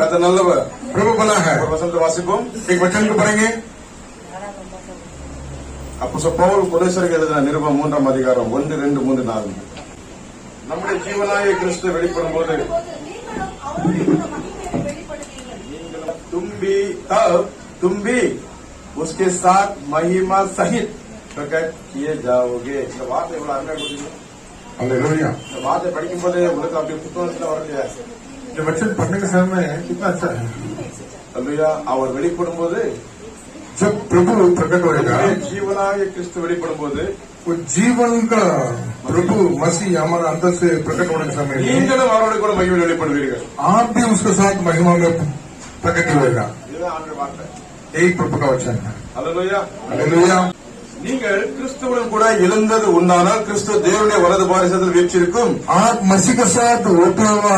प्रभु बना है। वसंत वासिकों एक वचन को पढ़ेंगे। அப்போஸ்தலன் பவுல் கொலோசியருக்கு எழுதின நிருபம் 3ஆம் அதிகாரம் 1, 2, 3, 4 நம்முடைய ஜீவனாய கிறிஸ்து வெளிப்படும் போது तुम भी उसके साथ महिमा सहित प्रकट किए जाओगे। இந்த வார்த்தை எவ்வளவு அருமையா கொடுத்தீங்க। हालेलुया। இந்த வார்த்தை படிக்கும் போதே உங்களுக்கு அப்படியே புத்துணர்ச்சில வரலையா? இந்த वचन पढ़ने के समय में कितना अच्छा है। हालेलुया। அவர் வெளிப்படும் போது जब प्रभु प्रकट होगा, जीवनाय क्रिस्त வெளிப்படும் போது वो जीवन का प्रभु मसीह हमारा अंदर से प्रकट होने के समय நீங்களும் அவரோட கூட மகிமையில் வெளிப்படுவீர்கள்। आप भी उसके साथ महिमा में प्रकट होगा। இதுதான் ஆண்டவர் வார்த்தை। यही प्रभु का वचन है। हालेलुया। हालेलुया। நீங்கள் கிறிஸ்துவுடன் கூட எழுந்தது உண்டானால் கிறிஸ்து தேவனுடைய வலது பாரிசத்தில் வீற்றிருக்கும்। आप मसीह के साथ उठा हुआ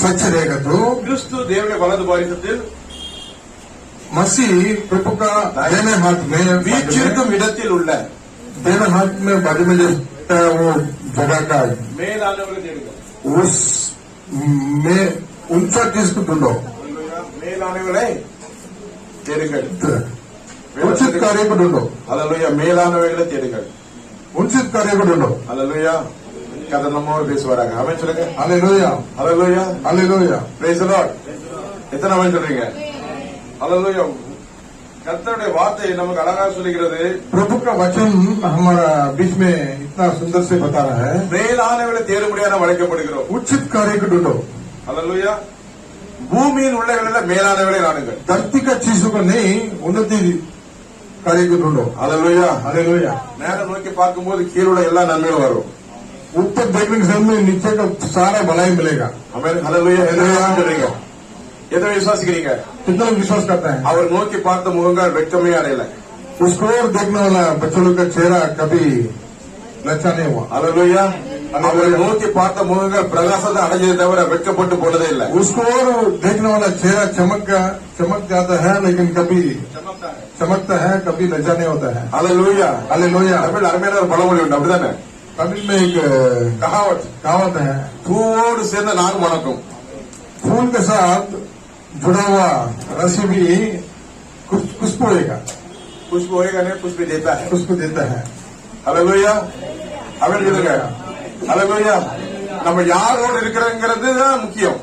सच रहेगा तो கிறிஸ்து தேவனுடைய வலது பாரிசத்தில் मसीह प्रभु का दाहिने हाथ में வீற்றிருக்கும் இடத்தில் உள்ள दाहिने हाथ में बाजू में जो वो जगह का மேலானவரை தேடுங்க। उस में ऊंचा किसको ढूंढो। மேலானவரை தேடுங்கள்। उचित कार्य को ढूंढो। हालेलुया। மேலானவைகளை தேடுங்கள்। उचित कार्य को ढूंढो। हालेलुया। கர்த்தர் நம்மோடு பேசுவாராக। ஆமென் சொல்லுங்க। Hallelujah. Hallelujah. Hallelujah. Praise the Lord. எத்தனை ஆமென் சொல்றீங்க? हालेलुया। கர்த்தருடைய வார்த்தை நமக்கு அழகா சொல்லுகிறது। प्रभु का वचन हमारा बीच में इतना सुंदर से बता रहा है। மேலானவைகளை தேடும்படியாக நாம் அழைக்கப்படுகிறோம்। उचित कार्य को ढूंढो। हालेलुया। பூமியில் உள்ளவைகளை மேலானவைகளை நாடுங்கள்। धरती का चीजों को नहीं उन्नति कार्य को ढूंढो। हालेलुया। हालेलुया। மேல நோக்கி பார்க்கும்போது கீழே உள்ள எல்லா நன்மைகளும் வரும்। ऊपर देखने के समय नीचे का सारा भलाई मिलेगा। हमें हालेलुया சொல்றீங்க। எத்தனை விசுவாசிக்கிறீங்க? कितना विश्वास करता है? அவர் நோக்கி பார்த்த முகங்கள் வெட்கமே அடையல। उसको और देखने वाला बच्चों का चेहरा कभी लज्जा नहीं हुआ। हालेलुया। அவரை நோக்கி பார்த்த முகங்கள் பிரகாசத்தை அடைஞ்சதை தவிர வெட்கப்பட்டு போனதே இல்லை। उसको और देखने वाला चेहरा चमक जाता है लेकिन कभी चमकता है कभी लज्जा नहीं होता है। हालेलुया। हालेलुया। தமிழ் அருமையான ஒரு பழமொழி உண்டு, அப்படிதானே? तमिल में एक कहावत है, பூவோடு சேர்ந்த நார் மணக்கும்। फूल के साथ जुड़ा हुआ रस्सी भी खुशबू होगा। खुशबू होगा नहीं, खुशबू देता है। खुशबू देता है। हालेलुया। அவன் சொல்லுங்க। हालेलुया। நம்ம யாரோடு இருக்கிறோங்கிறது தான் முக்கியம்।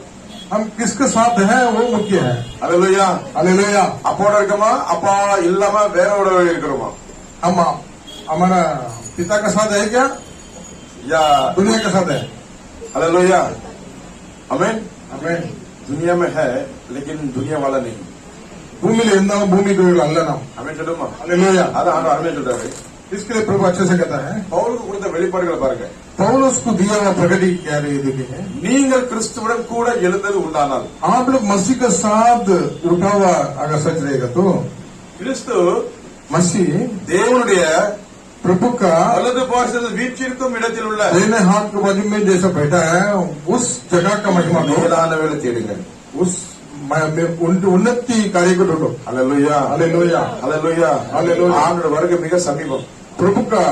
हम किसके साथ हैं वो मुख्य है। हालेलुया। हालेलुया। அப்போட இருக்கமா அப்பா இல்லாம வேறோட இருக்கிறோமா? हम हमारा पिता का साथ है क्या या दुनिया के साथ है? हालेलुया। आमीन। आमीन। दुनिया में है लेकिन दुनिया वाला नहीं। பூமியில இருந்தாலும் பூமிக்கு அல்ல நாம்। ஆமென் சொல்லுமா? हालेलुया। அதான் ஆமென் சொல்றாரு। इसके लिए प्रभु अच्छे से कहता है। பவுலுக்கு கொடுத்த வெளிப்பாடுகளை பாருங்க। पौलुस को दिया हुआ प्रगति क्या है? நீங்கள் கிறிஸ்துவுடன் கூட எழுந்தது உண்டானால் आप लोग मसीह के साथ उठा हुआ अगर सच रहेगा तो கிறிஸ்து मसीह தேவனுடைய प्रभु का वलது பாரிசத்தில் வீற்றிருக்கும் இடத்தில் உள்ள दाहिने हाथ के बाजू में जैसा बैठा है उस जगह का महिमा மேலானவைகளை தேடுங்கள்। उस उन्नति कार्य को ढूंढो। हालेलुया। हालेलुया। हालेलुया। हालेलुया। ஆண்டவர் வருகை மிக சமீபம்। प्रभु का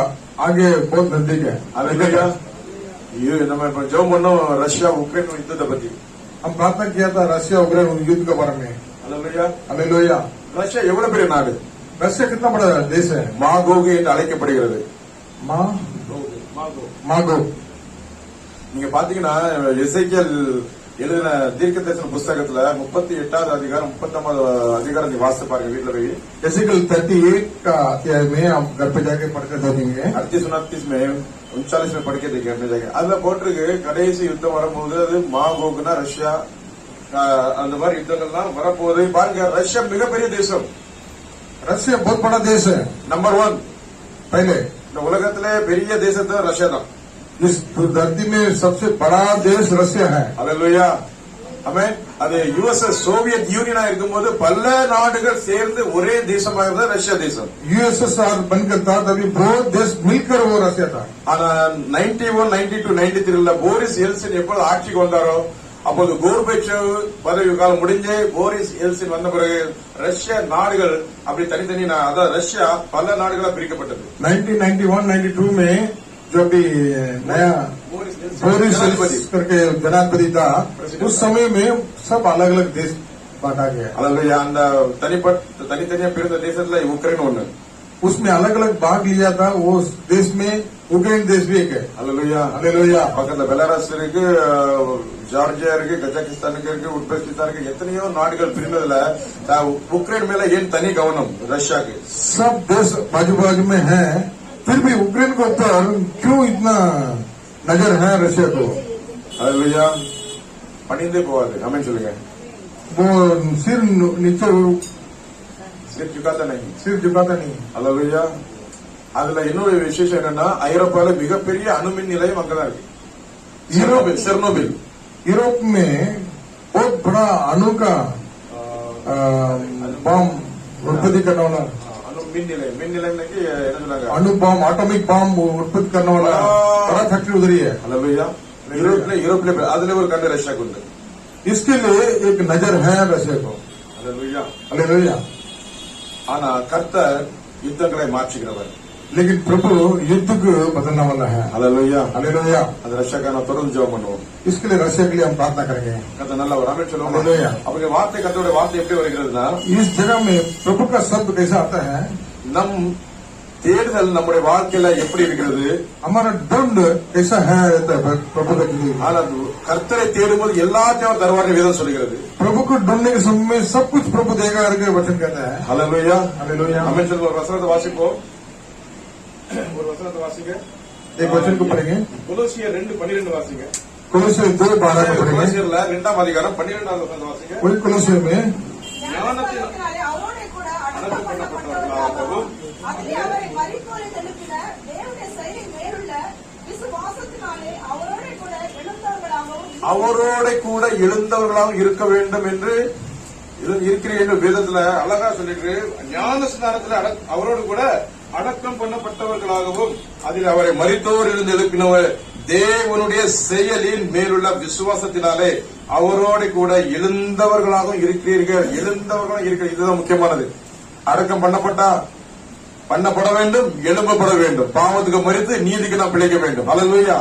आगे बहुत नजदीक है। हालेलुया। ये நம்ம இப்ப ஜெபம் பண்ணோம் ரஷ்யா உக்ரைன் யுத்தத்தை பத்தி। हम प्रार्थना किया था रशिया उक्रेन युद्ध के बारे में। हालेलुया। हालेलुया। रशिया எவ்வளவு பெரிய நாடு? रशिया कितना बड़ा देश है? மாகோகு என்று அழைக்கப்படுகிறது। மாகோ। நீங்க பாத்தீங்கன்னா எசேக்கியேல் எழுதின தீர்க்கதரிசன புஸ்தகத்துல 38வது அதிகாரம் 39வது அதிகாரம் நீ வாசித்து பாருங்க வீட்டுல போய்। एसेकियेल 38 का अध्याय में आप घर पे जाके पढ़ के देखेंगे। 38 29 में 39 में पढ़ के देखेंगे। அதுல போட்டிருக்கு கடைசி யுத்தம் வரும்போது அது மாகோகுனா ரஷ்யா அந்த மாதிரி யுத்தங்கள்லாம் வரப்போகுது। பாருங்க ரஷ்யா மிகப்பெரிய தேசம்। रशिया बहुत बड़ा देश है। नंबर 1 पहले இந்த உலகத்திலே பெரிய தேசத்தை ரஷ்யா தான்। इस धरती में सबसे बड़ा देश रशिया है। हालेलुया। हमें அது யுஎஸ்எஸ் சோவியத் யூனியனா இருக்கும்போது பல நாடுகள் சேர்ந்து ஒரே தேசமா இருந்தது ரஷ்யா தேசம்। यूएसएसआर बनकर था तभी बहुत देश मिलकर वो रशिया था। ஆனா 91 92 93ல போரிஸ் எல்சின் எப்போ ஆட்சிக்கு வந்தாரோ அப்போது கோர்பச்சேவ் பதவி காலம் முடிஞ்சே போரிஸ் எல்சின் வந்த பிறகு ரஷ்ய நாடுகள் அப்படி தனித்தனி அதாவது ரஷ்யா பல நாடுகளா பிரிக்கப்பட்டது। 1991 92 में जो भी नया बोरिस करके जनाधिपति था उस समय में सब अलग अलग देश बांटा गया। அல்லேலூயா. அந்த தனித்தனியா பிரிந்த தேசத்துல உக்ரைன் ஒண்ணு. उसमें अलग अलग भाग लिया था। वो देश में उक्रेन देश भी एक है। அல்லேலூயா. हालेलुया। பக்கத்துல பெலாரஸ் இருக்கு, ஜார்ஜியா இருக்கு, கஜகிஸ்தானுக்கு இருக்கு, உஸ்பெகிஸ்தானுக்கு எத்தனையோ நாடுகள் பிரிந்ததுல உக்ரைன் மேல ஏன் தனி கவனம் ரஷ்யாக்கு? सब देश बाजू बाजू में है, फिर भी उक्रेन के ऊपर क्यों इतना नजर है रशिया को? அல்லேலூயா. பணிந்தே போவாது. ஆமென் சொல்லுங்க. वो सिर नीचे सिर झुकाता नहीं. सिर झुकाता नहीं। அல்லேலூயா. அதுல இன்னொரு விசேஷம் என்னன்னா ஐரோப்பால மிகப்பெரிய அணுமின் நிலையம் அங்கதான் இருக்கு. செர்னோபில். यूरोप में बहुत बड़ा अणु का बम उत्पत्ति करने वाला மின் நிலையம். மின் நிலையம் என்ன சொன்னாங்க? अणु बम, एटॉमिक बम उत्पत्ति करने वाला बड़ा फैक्ट्री उधर ही है। அல்லேலூயா. யூரோப்ல அதுல ஒரு கண்ணு ரஷ்யாக்கு உண்டு. इसके लिए एक नजर है रशिया को। அல்லேலூயா. हालेलुया। ஆனா கர்த்தர் யுத்தங்களை மாற்றுகிறவர். लेकिन प्रभु युद्ध को बदलने वाला है। அல்லேலூயா. हालेलुया। அது ரஷ்யாக்காக நான் தொடர்ந்து ஜெபம் பண்ணுவோம். इसके लिए रशिया के लिए हम प्रार्थना करेंगे। கர்த்தர் நல்ல ஒரு ஆமென் சொல்லுவோம். அல்லேலூயா. அவங்க வார்த்தை கர்த்தருடைய வார்த்தை எப்படி வருகிறதுனா इस जगह में प्रभु का शब्द कैसा आता है? நம் தேடுதல் நம்முடைய வாழ்க்கையில எப்படி இருக்கிறது? हमारा ढूंढ कैसा है प्रभु का जिंदगी। ஆனா கர்த்தரை தேடும்போது எல்லாத்தையும் அவர் தருவார்னு வேதம் சொல்கிறது. प्रभु को ढूंढने के समय में सब कुछ प्रभु देगा करके वचन कहता है। அல்லேலூயா. हालेलुया। ஆமென் சொல்லுவோம். ஒரு வசனத்தை வாசிப்போம். ஒரு வசனத்தை வாசிங்க. एक वचन को पढ़ेंगे। கொலோசியர் 2:12 வாசிங்க. कोलोसियर 2:12 को पढ़ेंगे। கொலோசியர்ல 2ஆம் அதிகாரம் 12வது வசனத்தை வாசிங்க. वही कोलोसियर में ஞானத்தினாலே அவரோடே கூட அடக்கம் பண்ணப்பட்டவர்களாகவும் அதிலே அவரை மரித்தோரை எழுப்பின தேவனுடைய செயலின் மேலுள்ள விசுவாசத்தினாலே அவரோடே கூட எழுந்தவர்களாகவும் இருக்க வேண்டும் என்று இருக்கிற வேதத்துல அழகா சொல்லிட்டு ஞான ஸ்நானத்துல அவரோடு கூட அடக்கம் பண்ணப்பட்டவர்களாகவும் அதில் அவரை மரித்தோர் இருந்து எழுப்பினவர் தேவனுடைய செயலின் மேலுள்ள விசுவாசத்தினாலே அவரோட கூட எழுந்தவர்களாகவும் இருக்கிறீர்கள். எழுந்தவர்களாக இருக்கிற இதுதான் முக்கியமானது. அடக்கம் பண்ணப்பட வேண்டும், எழும்பப்பட வேண்டும். பாவத்துக்கு மரித்து நீதிக்கு நாம் பிழைக்க வேண்டும். அல்லேலூயா.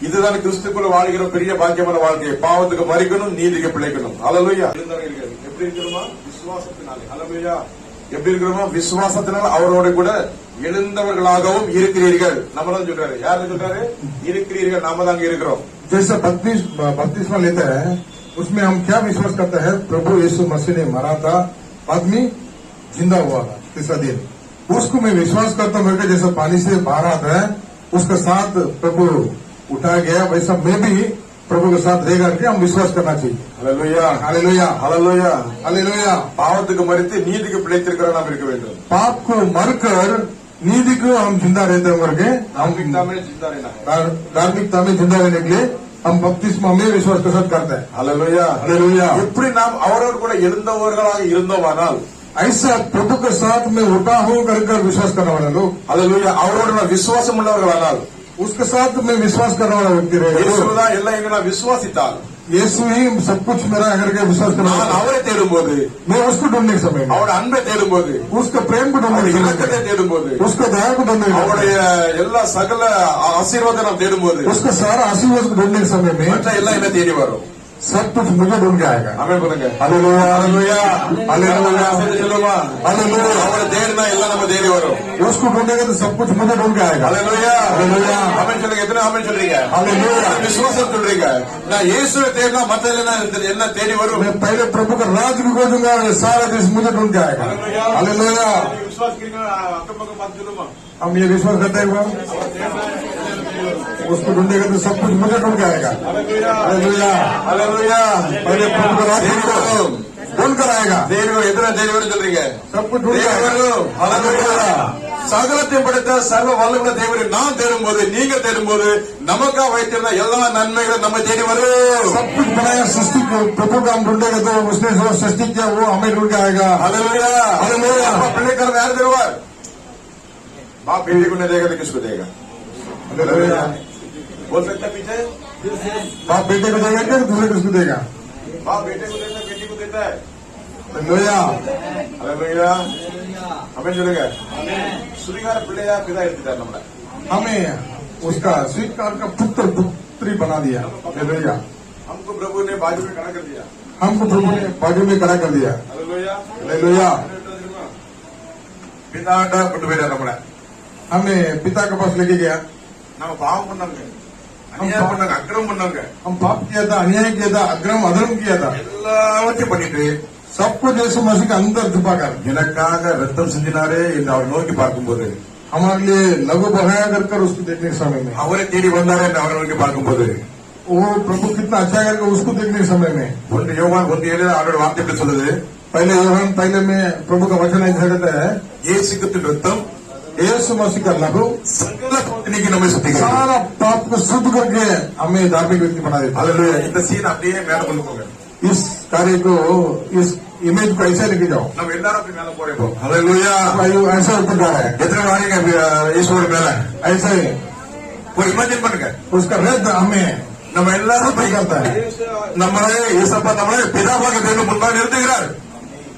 இதுதான் கிறிஸ்துக்குள்ள வாழ்கிற பெரிய பாக்கியமான வாழ்க்கை. பாவத்துக்கு மரிக்கணும், நீதிக்கு பிழைக்கணும். அல்லேலூயா. எழுந்தவர்கள் எப்படி இருக்கிறோமா? விசுவாசத்தினாலே. அல்லேலூயா. எப்படி இருக்கிறோமா? விசுவாசத்தினால் அவரோட கூட எழுந்தவர்களாகவும் இருக்கிறீர்கள். நம்ம தான் சொல்றாரு. யாரு சொல்றாரு? இருக்கிறீர்கள். நாம தாங்க இருக்கிறோம். जैसा बपतिस्मा लेते हैं उसमें हम क्या विश्वास करते हैं? प्रभु यीशु मसीह ने मरा था, बाद में जिंदा हुआ था तीसरा दिन। उसको मैं विश्वास करता हूँ कि जैसा पानी से बाहर आता है उसके साथ प्रभु उठाया गया, वैसा मैं भी प्रभु के साथ रहेगा कि हम विश्वास करना चाहिए। हालेलुया. हालेलुया. हालेलुया. हालेलुया. பாவத்துக்கு மரித்து நீதிக்கு பிழைத்திருக்கிற நாம் இருக்க வேண்டும். पाप को मरकर नीति को हम जिंदा रहते हैं करके धार्मिकता में जिंदा रहना है. धार्मिकता में जिंदा रहने के लिए हम बपतिस्मा में विश्वास के साथ करते हैं. हालेलुया. हालेलुया. எப்படி நாம் அவரோடு கூட எழுந்தவர்களாக இருந்தோமானால் ऐसा प्रभु के साथ में उठा हूं कर विश्वास करने वाले लोग. हालेलुया. அவரோடு விசுவாசம் உள்ளவர்களானால் उसके साथ में विश्वास करने वाला व्यक्ति रहेगा. இயேசுதான் எல்லாம் எங்க நான் விசுவாசித்தால் यीशु ही सब कुछ मेरा करके विश्वास करना. நான் அவரை தேடும்போது मैं उसको ढूंढने के समय में அவருடைய அன்பை தேடும்போது उसका प्रेम को ढूंढने के இலக்கத்தை தேடும்போது उसका दया को ढूंढने அவருடைய எல்லா சகல ஆசீர்வாதம் நாம் தேடும்போது उसका सारा आशीर्वाद को ढूंढने के समय में மற்ற எல்லாம் என்ன தேடி வரும். सब कुछ मुझे ढूंढ के आएगा. ஆமென் பண்ணுங்க. हालेलुया. हालेलुया. हालेलुया. சொல்லுமா? हालेलुया. அவரை தேடினா எல்லாம் நம்ம தேடி வரும். उसको ढूंढेगा तो सब कुछ मुझे ढूंढ के आएगा. हालेलुया. हालेलुया. ஆமென் சொல்லுங்க. எத்தனை ஆமென் சொல்றீங்க? हालेलुया. விசுவாசம் சொல்றீங்க. நான் இயேசுவை தேடினா மற்ற எல்லாம் என்ன தேடி வரும். मैं पहले प्रभु का राज को खोजूंगा, सारा देश मुझे ढूंढ के आएगा. हालेलुया. विश्वास करेंगे. अक्का पक्का बात சொல்லுமா? हम ये विश्वास करते हैं उसको ढूंढेगा तो सब कुछ मुझे ढूंढ के आएगा. हालेलुया. हालेलुया. पहले प्रभु का राज को ढूंढ कर आएगा. தேடி வரும். எத்தனை தேடி வரும் சொல்றீங்க? सब कुछ ढूंढ के தேடி आएगा. வரும். हालेलुया. சகலத்தையும் படைத்த சர்வ வல்லமையுள்ள தேவனை நாம் தேடும்போது, நீங்க தேடும்போது நமக்கா வைத்திருந்த எல்லா நன்மைகளும் நம்ம தேடி வரும். सब कुछ बनाया सृष्टि को प्रभु का हम ढूंढेगा तो उसने जो सृष्टि किया वो हमें ढूंढ के आएगा. हालेलुया. हालेलुया. पिल्ले कर्म यार देवार बाप बेटे को नहीं देगा तो किसको देगा? हालेलुया. बोल सकता है पीछे? बाप बेटे को देगा क्या दूसरे किसको देगा? बाप बेटे को देता है, बेटी को देता है. हालेलुया. हालेलुया. हमें जुड़ेगा. सुनिगार पिल्ले पिता इर्तिदार नम्बरा. हमें उसका स्वीकार का पुत्री बना दिया. हालेलुया. हमको प्रभु ने बाजू में खड़ा कर दिया. हमको प्रभु ने बाजू में खड़ा कर दिया। Hallelujah. हालेलुया। பிதாட்ட கொண்டு போயிட்டார் நம்மள. हमें पिता के पास लेके गया। நம்ம பாவம் பண்ணாங்க, அநியாயம் பண்ணாங்க, அக்கிரமம் பண்ணாங்க, हम पाप किया था, अन्याय किया था, अधर्म किया था, எல்லாவற்றையும் பண்ணிட்டு सब कुछ यीशु मसीह के अंदर छुपाकर எனக்காக ரத்தம் சிந்தினாரே என்று அவர் நோக்கி பார்க்கும்போது, हमारे लिए लघु बहाया कर उसको देखने के समय में, அவரை தேடி வந்தாரே என்று அவர் நோக்கி பார்க்கும்போது, वो प्रभु कितना अच्छा करके उसको देखने के समय में, ஒன்று யோவான் 1:7 அவருடைய வார்த்தை எப்படி சொல்லுது? पहले यूहन्ना पहले में प्रभु का वचन ऐसा कहता है, இயேசு கிறிஸ்துவின் ரத்தம் यीशु मसीह का लघु சகல பாவத்திற்கு நம்மை சுத்திகரிக்கும். सारा पाप को शुद्ध करके हमें धार्मिक व्यक्ति बना देता है। அல்லேலூயா. இந்த சீன் அப்படியே மேல கொண்டு போங்க. इस कार्य को, इस इमेज को ऐसे लेके जाओ। நம்ம எல்லாரும் அப்படி மேல போறோம் இப்போ. அல்லேலூயா. भाई ऐसा ऊपर जा रहा है, எத்தனை வாரீங்க ஈஸ்வர மேல? ऐसे ही ஒரு இமேஜின் பண்ணுங்க. उसका रद्द हमें நம்ம எல்லாரும் सब करता है। நம்மளே ஏசப்பா நம்மளே பிதாவாக தேவன் முன்பாக நிறுத்துகிறார்.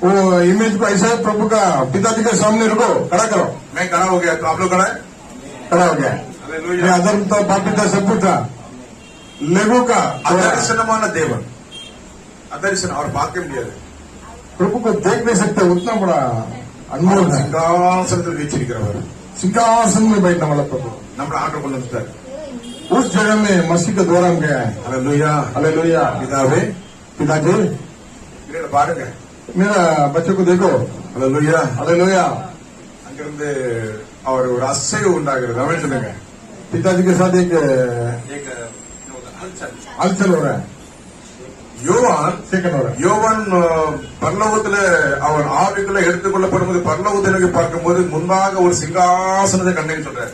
वो इमेज को ऐसा है, प्रभु का पिताजी के सामने रुको, खड़ा करो। मैं खड़ा हो गया तो आप लोग खड़ा है? खड़ा हो गया। Hallelujah. मैं अधर्म था, पापी था, सब कुछ था, लेगो का அதரிசனமான தேவன், அதரிசனம் அவர் பார்க்க முடியாது. प्रभु को देख नहीं सकते, उतना बड़ा अनमोल है। சிங்காசனத்தில் வீச்சிருக்கிறவர் सिंहासन में बैठने वाला प्रभु நம்மள ஆர்டர் கொண்டு வந்துட்டார். उस जगह में मसीह के द्वारा हम गया है। அல்லேலூயா. हालेलुया। பிதாவே पिताजी இதை பாருங்க. मेरा बच्चे को देखो। அல்லேலூயா. हालेलुया। அங்கிருந்து அவர் ஒரு அசைவு உண்டாகிறது. அவன் சொல்லுங்க. पिताजी के साथ एक हलचल हो रहा है, யோவான் सेकंड हो रहा है। யோவான் பரலோகத்துல அவர் ஆவிக்குள்ள எடுத்துக்கொள்ளப்படும் போது பரலோகத்தை நோக்கி பார்க்கும்போது முன்பாக ஒரு சிங்காசனத்தை கண்டேன்னு சொல்றாரு.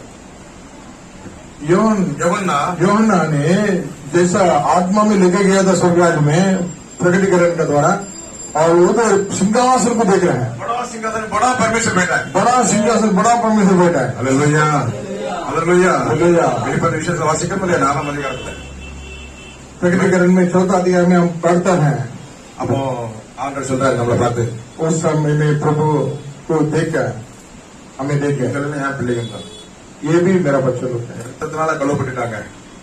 யோहन्ना ने जैसा आत्मा में लेके गया था स्वर्गराज में प्रकटीकरण के द्वारा, और उधर सिंहासन को देख रहे हैं। बड़ा सिंहासन, बड़ा परमेश्वर बैठा है. बड़ा सिंहासन, बड़ा परमेश्वर बैठा है। हालेलुया. हालेलुया. हालेलुया. வெளிப்படுத்தின விசேஷ வாசிக்க முடியாது. 4ஆம் அதிகாரத்துல प्रकटीकरण में 4th अध्याय में हम पढ़ते हैं। அப்போ ஆண்டவர் சொல்றாரு நம்மளை பார்த்து, उस समय में प्रभु को देखकर हमें देखे, இதெல்லாம் என் பிள்ளைங்க தான். ये भी मेरा बच्चा लोग है। ரத்தத்தினால கழுவப்பட்டுட்டாங்க.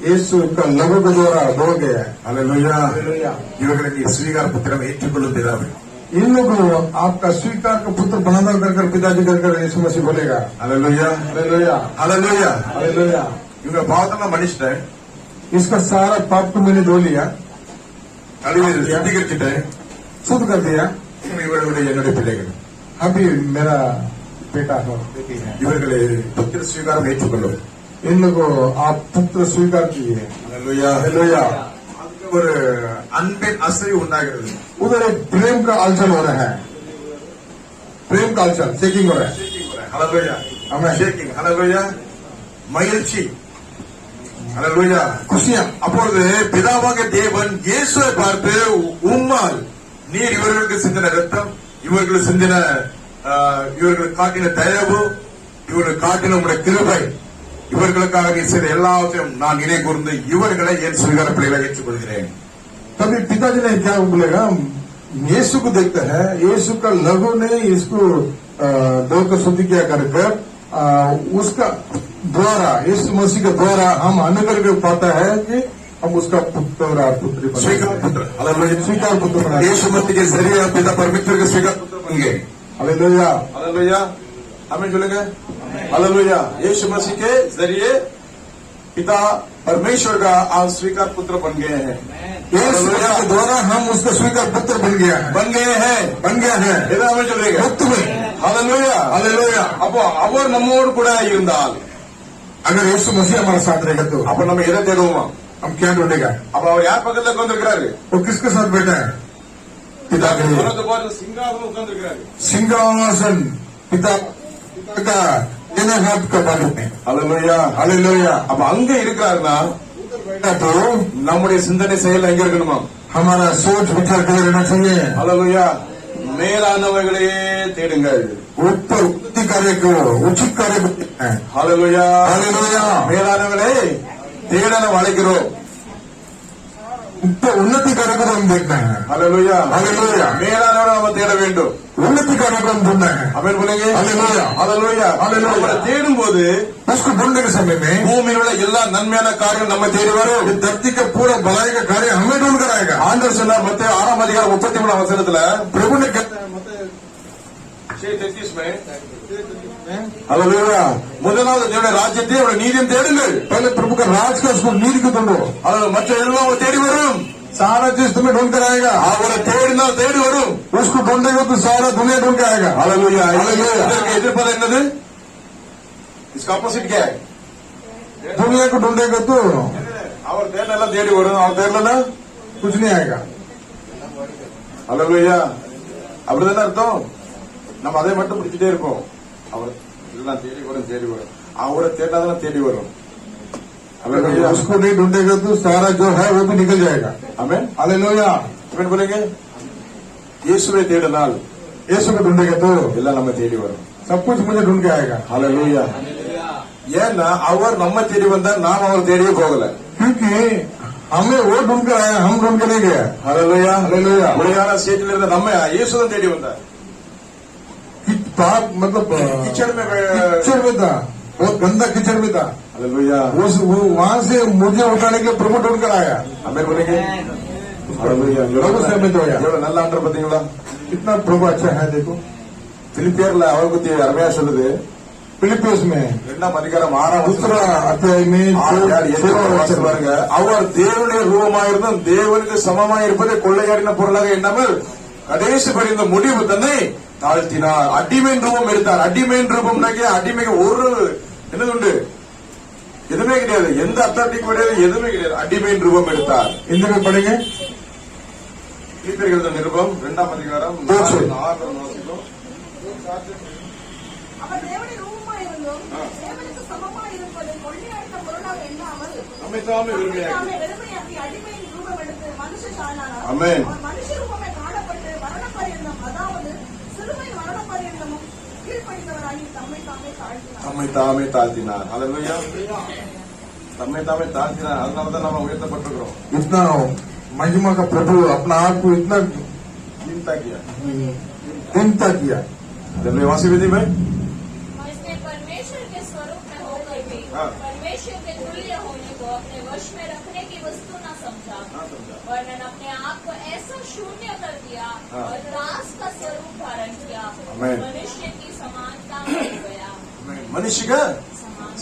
यीशु का लहू के द्वारा धो गया है। हालेलुया. हालेलुया। இவர்களை நீ ஸ்வீகார புத்திரம் ஏற்றுக்கொள்ளும் பிதாவே. इन लोगों को आपका स्वीकार का पुत्र बनाना कर पिताजी कर यीशु मसीह बोलेगा। हालेलुया. हालेलुया। हालेलुया. हालेलुया। இவங்க பாவத்தெல்லாம் மன்னிச்சிட்டேன், इसका सारा पाप को मैंने धो लिया, கழுவி சுத்திகரிச்சுட்டேன். शुद्ध कर दिया। இவர்களுடைய என்னுடைய பிள்ளைகள், अभी मेरा बेटा है, बेटी है। இவர்களை புத்திர ஸ்வீகாரம் ஏற்றுக்கொள்ளும். इन लोगों को आप पुत्र स्वीकार कीजिए। हालेलुया. हालेलुया। அதுக்கு ஒரு அன்பின் அசைவு உண்டாகிறது. उधर एक प्रेम का हलचल हो रहा है, प्रेम का हलचल, चेकिंग हो रहा है। हालेलुया. आमेन. ஷேக்கிங். हालेलुया. மகிழ்ச்சி. हालेलुया. खुशियां। அப்பொழுது பிதாவாகிய தேவன் இயேசுவை பார்த்து, உம்மால் நீர் இவர்களுக்கு சிந்தின ரத்தம், இவர்களுக்கு சிந்தின இவர்களுக்கு காட்டின தயவு, இவர்களுக்கு காட்டின உங்களுடைய கிருபை, இவர்களுக்காக நீ செய்த எல்லாத்தையும் நான் நினை கூர்ந்து இவர்களை என் சுவீகார பிள்ளைகளை ஏற்றுக்கொள்கிறேன். तभी पिताजी ने क्या बोलेगा, यीशु को देखते हैं, यीशु का लहू ने इसको दो को शुद्ध किया कर उसका द्वारा, यीशु मसीह के द्वारा हम अनुग्रह के पाता है कि हम उसका पुत्र और पुत्री बने। स्वीकार पुत्र. हालेलुया. स्वीकार पुत्र बना। यीशु मसीह के जरिए पिता परमेश्वर के स्वीकार पुत्र बन गए. हालेलुया। हालेलुया. हमें बोलेंगे हालेलुया. यीशु मसीह के जरिए पिता परमेश्वर का आप स्वीकार पुत्र बन गए हैं. यीशु के द्वारा हम उसका स्वीकार पुत्र बन गया है, बन गए हैं. बन गया है। இதை அவன் சொல்றீங்க. मुक्त में। हालेलुया. हालेलुया। அப்போ அவர் நம்மோடு கூட இருந்தால், अगर यीशु मसीह हमारे साथ रहेगा तो அப்ப நம்ம எதை தேடுவோமா? हम क्या ढूंढेगा? அப்ப அவர் யார் பக்கத்துல உட்கார்ந்திருக்கிறாரு? वो किसके साथ बैठा है? पिता के சிங்காசனம் உட்கார்ந்திருக்கிறாரு. सिंहासन, पिता का लेना हाथ का बाजू में। हालेलुया. हालेलुया। அப்ப அங்க இருக்கிறாருன்னா बैठा तो நம்முடைய சிந்தனை செயல் எங்க இருக்கணுமா? हमारा सोच विचार कर रहना चाहिए। हालेलुया. மேலானவைகளையே தேடுங்கள். ऊपर उन्नति कार्य को, उचित कार्य को देखना है। हालेलुया. हालेलुया। மேலானவளே தேட நம்ம அழைக்கிறோம். ऊपर उन्नति कार्य को हम देखना है। हालेलुया. हालेलुया। மேலானவரை நம்ம தேட வேண்டும். उन्नति कार्य को हम ढूंढना है। அமேன் बोलेंगे हालेलुया। ஹalleluya ஹalleluya। அவரை தேடும் போது उसको ढूंढने के समय में பூமியில் உள்ள எல்லா நன்மையான காரியம் நம்ம தேடி வரும். ये धरती का पूरा भलाई का कार्य हमें ढूंढ कर आएगा। ஆண்டவர் சொன்னார் மத்தேயு 6 அதிகாரம் 33 வசனத்துல प्रभु ने कहता है ஹalleluya முதலாவது தேவனுடைய ராஜ்யத்தை அவருடைய நீதியும் தேடுங்கள். पहले प्रभु का राज का उसको नीति को ढूंढो, அது மற்ற எல்லாம் அவர் தேடி வரும். सारा चीज तुम्हें ढूंढ कर आएगा। அவரை தேடினால் தேடி வரும். उसको ढूंढेगा तो सारा दुनिया ढूंढ के आएगा। ஹalleluya Hallelujah। இதற்கு எதிர்ப்பது என்னது? इसका ऑपोजिट क्या है? दुनिया को ढूंढेगा तो அவர் தேடலாம் தேடி வரும். அவர் தேடலன்னா कुछ नहीं आएगा। ஹalleluya அப்படிதானே அர்த்தம். நம்ம அதை மட்டும் பிடிச்சிட்டே இருப்போம். அவர் எல்லாம் தேடி வரும் தேடி வரும். அவரை தேடாதான் தேடி வரும். ஹalleluya उसको नहीं ढूंढेगा तो सारा जो है वो भी निकल जाएगा। ஆமென் हालेलुया। ஆமென் बोलेंगे இயேசுவை தேடினால் यीशु को ढूंढेगा तो எல்லாம் நம்ம தேடி வரும். सब कुछ मुझे ढूंढ के आएगा। ஹalleluya ஏன்னா அவர் நம்ம தேடி வந்தா நாம் அவர் தேடியே போகல. क्योंकि हमें वो ढूंढ कर आया, हम ढूंढ के नहीं गए। ஹalleluya हालेलुया। உலகான ஸ்டேட்ல இருந்த நம்ம இயேசுதான் தேடி வந்தார். पाप मतलब कीचड़ में कीचड़ में था, बहुत गंदा कीचड़ में था। ஹalleluya वहां से मुझे उठाने के लिए प्रभु ढूंढ कर आया। ஆமென் बोलेंगे ஹalleluya प्रभु से में तो आया। எவ்வளவு நல்ல ஆண்டவர் பாத்தீங்களா? कितना प्रभु अच्छा है। देखो பிலிப்பியர்ல அவர் பத்தி அருமையா சொல்லுது. फिलिपियोस में 2 அதிகாரம் 6 दूसरा अध्याय में 7 பாருங்க. அவர் தேவனுடைய ரூபமாயிருந்தும் தேவனுக்கு சமமாய் இருப்பதை கொள்ளையாடின பொருளாக எண்ணாமல் கடைசி பரிந்த முடிவு தன்னை தாழ்த்தினார். அடிமையின் ரூபம் எடுத்தார். அடிமையின் ரூபம்னாக்கி அடிமைக்கு ஒரு என்னது உண்டு? எதுவுமே கிடையாது. எந்த அத்தாட்டிக்கும் கிடையாது. எதுவுமே கிடையாது. அடிமையின் ரூபம் எடுத்தார். हिंदी में पढ़ेंगे। பிலிப்பியர் நிருபம் 2 அதிகாரம் 6 வாசிக்கும். அவர் தேவனுடைய ரூபமாயிருந்தும் தேவனுக்கு சமமாயிருப்பதை கொள்ளையாடின பொருளாக எண்ணாமல் நம்மை தாமே விரும்பினார். தாமே வெறுமையாக்கி அடிமையின் ரூபம் எடுத்து மனுஷ சாயலானார். ஆமென். அவர் மனுஷ ரூபமே காணப்பட்டு மரணபரியந்தம், அதாவது சிலுவையின் மரணபரியந்தமும் கீழ்ப்படிந்தவராகி தம்மை தாமே தாழ்த்தினார். நம்மை தாமே தாழ்த்தினார். ஹalleluya நம்மை தாமே தாழ்த்தினார். அதனாலதான் நம்ம உயர்த்தப்பட்டிருக்கிறோம். इतना महिमा का प्रभु अपना आप को इतना चिंता किया दीनता किया। वासी विधि में उसने परमेश्वर के स्वरूप में होकर भी हाँ। परमेश्वर के तुल्य होने को अपने वश में रखने की वस्तु न समझा, वरन अपने आप को ऐसा शून्य कर दिया हाँ। और दास का स्वरूप धारण किया, आमेन। मनुष्य की समानता में गया। मनुष्य का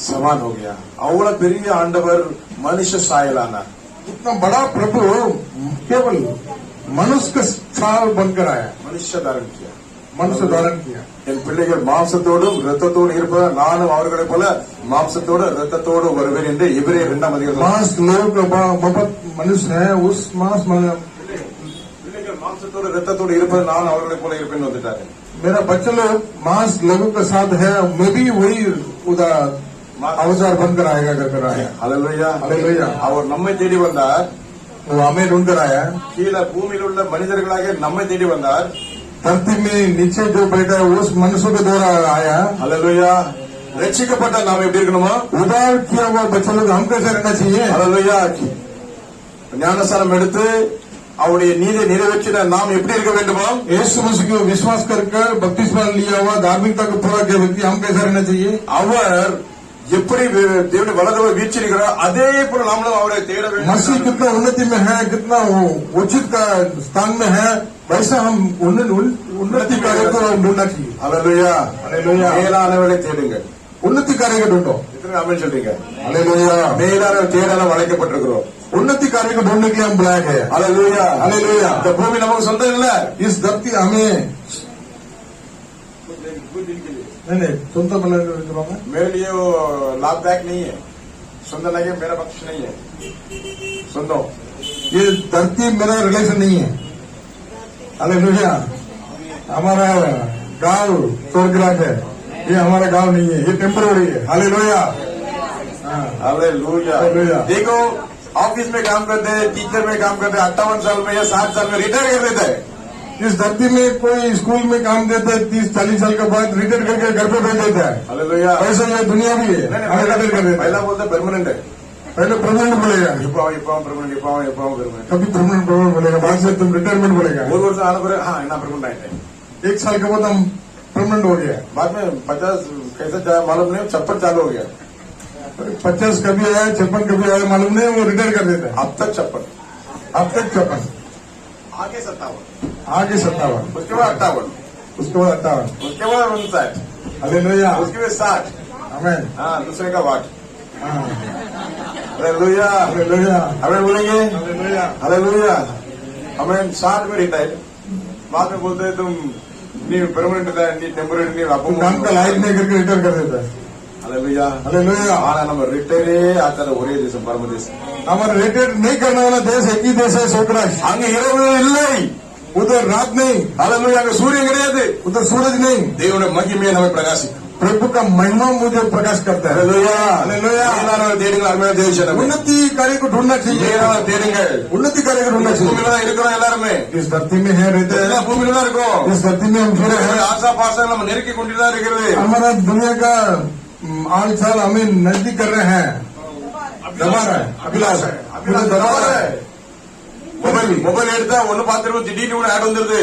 समान हो गया. अவ்வளவு பெரிய ஆண்டவர் மனுஷ சாயலானார். इतना बड़ा प्रभु केवल मनुष्य का साल बनकर आया, மனுஷ தாரணம் किया. मनुष्य धारण किया। என் பிள்ளைகள் மாம்சத்தோடும் இரத்தத்தோடும் இருப்பதால் நானும் அவர்களைப் போல மாம்சத்தோடு இரத்தத்தோடு வருவேன் என்று எபிரேயர் 2 அதிகாரம். मांस लोगों का मफत मनुष्य है, उस मांस பிள்ளைகள் மாம்சத்தோடு இரத்தத்தோடு இருப்பது நான் அவர்களைப் போல இருப்பேன் வந்துட்டாரு. मेरा बच्चा लोग मांस लोगों के साथ है, मैं भी वही उधर अवतार बनकर आएगा कर आया। ஹalleluya हालेलुया। அவர் நம்மை தேடி வந்தார். वो हमें ढूंढ कर आया। கீழே பூமியில் உள்ள மனிதர்களாக நம்மை தேடி வந்தார். धरती में नीचे जो बैठा है उस मनुष्य के द्वारा आया। ஹalleluya ரட்சிக்கப்பட்ட நாம் எப்படி இருக்கணுமா? उदार किया हुआ बच्चा लोग हम कैसे रहना चाहिए? ஹalleluya ஞானஸ்நானம் எடுத்து அவருடைய நீதியை நிறைவேற்றின நாம் எப்படி இருக்க வேண்டுமா? यीशु मसीह को विश्वास कर बपतिस्मा लिया हुआ धार्मिकता को पूरा किया व्यक्ति हम कैसे रहना चाहिए? அவர் எப்படி தேவனுடைய வலதுவை வீச்சிருக்கிறார் அதே போல நாமளும் அவரை தேட வேண்டும். मसीह कितना उन्नति में है, कितना उचित का स्थान में है, वैसा हम उन्नति कार्य को ढूंढना चाहिए। ஹalleluya हालेलुया। மேலானவரை தேடுங்கள். उन्नति कार्य को ढूंढो। எத்தனை ஆமென் சொல்றீங்க? हालेलुया। மேலானவர் தேடலாம் அழைக்கப்பட்டிருக்கிறோம். उन्नति कार्य को ढूंढने के लिए हम बुलाए गए। ஹalleluya हालेलुया। இந்த பூமி நமக்கு சொந்தம் இல்ல. इस धरती हमें नहीं सुनता बना मेरे लिए वो लाभदायक नहीं है. सुंदर लगे मेरा पक्ष नहीं है. सुनो ये धरती मेरा रिलेशन नहीं है। हालेलुया। हमारा गांव स्वर्गराज है, ये हमारा गांव नहीं है, ये टेम्पररी है। हालेलुया। Hallelujah hallelujah. देखो ऑफिस में काम करते हैं, टीचर में काम करते हैं, 58 साल में या 60 साल में रिटायर कर देता है. इस धरती में कोई स्कूल में काम देता है, 30-40 साल के बाद रिटायर करके घर पे भेज देता है। हालेलुया ऐसा ये दुनिया भी है, हमें रिटायर कर देता पहला है। बोलते परमानेंट है. पहले परमानेंट बोलेगा, இப்போ परमानेंट परमानेंट कभी परमानेंट बोलेगा, बाद से तुम रिटायरमेंट बोलेगा। ஒரு வருஷம் ஆன பிறகு என்ன परमानेंट ஆயிட்டேன். 1 साल के बाद हम परमानेंट हो गया। बाद में 50 कैसे जाए मालूम नहीं, 56 चालू हो गया। 50 कभी आया, 56 कभी आया मालूम नहीं, वो रिटायर कर देता है। अब तक 56, अब तक 56, आगे 57, आगे 57, उसके बाद 58, उसके बाद 58। उसके बाद 59, हालेलुया, उसके बाद 60। आमेन। हाँ, दूसरे का वाट। हाँ, हालेलुया, हालेलुया, हमें बोलेंगे हालेलुया। हालेलुया। हमें 60 में रिटायर, बाद में बोलते हैं तुम नहीं परमानेंट था, नहीं टेम्पोररी नहीं, वो काम का लायक नहीं करके रिटायर कर देता है। हालेलुया। हालेलुया। ஆனா நம்ம ரிட்டையரே ஆக்காத ஒரே தேசம் பரம தேசம். हमारा रिटायर नहीं करने वाला देश एक ही देश है, सोकराज। அங்க இரவு இல்லை, उधर रात नहीं, हालेलुया. அங்க சூரியன் கிடையாது, उधर सूरज नहीं। தேவனுடைய மகிமையை நம்ம பிரகாசிக்கும். प्रभु का महिमा मुझे प्रकाश करता है। Hallelujah, hallelujah. மேலானவரை தேடுங்கள், அருமையான தேவஜனமே. उन्नति कार्य को ढूंढना चाहिए, மேலானவரை தேடுங்கள். उन्नति कार्य को ढूंढना चाहिए। பூமியில தான் இருக்கிறோம் எல்லாருமே, इस धरती में है, रहते हैं, எல்லாம் பூமியில தான் இருக்கோம். इस धरती में हम जुड़े हैं। ஆசா பாசம் நம்ம நெருக்கி கொண்டு தான் இருக்கிறது. हमारा दुनिया का हाल चाल हमें नजदीक कर रहे हैं, दबा रहा है, अभिलाष है, मुझे दबा रहा है। மொபைல் எடுத்தா ஒண்ணு பார்த்துருவோம், திடீர்னு கூட ஆட் வந்துருது.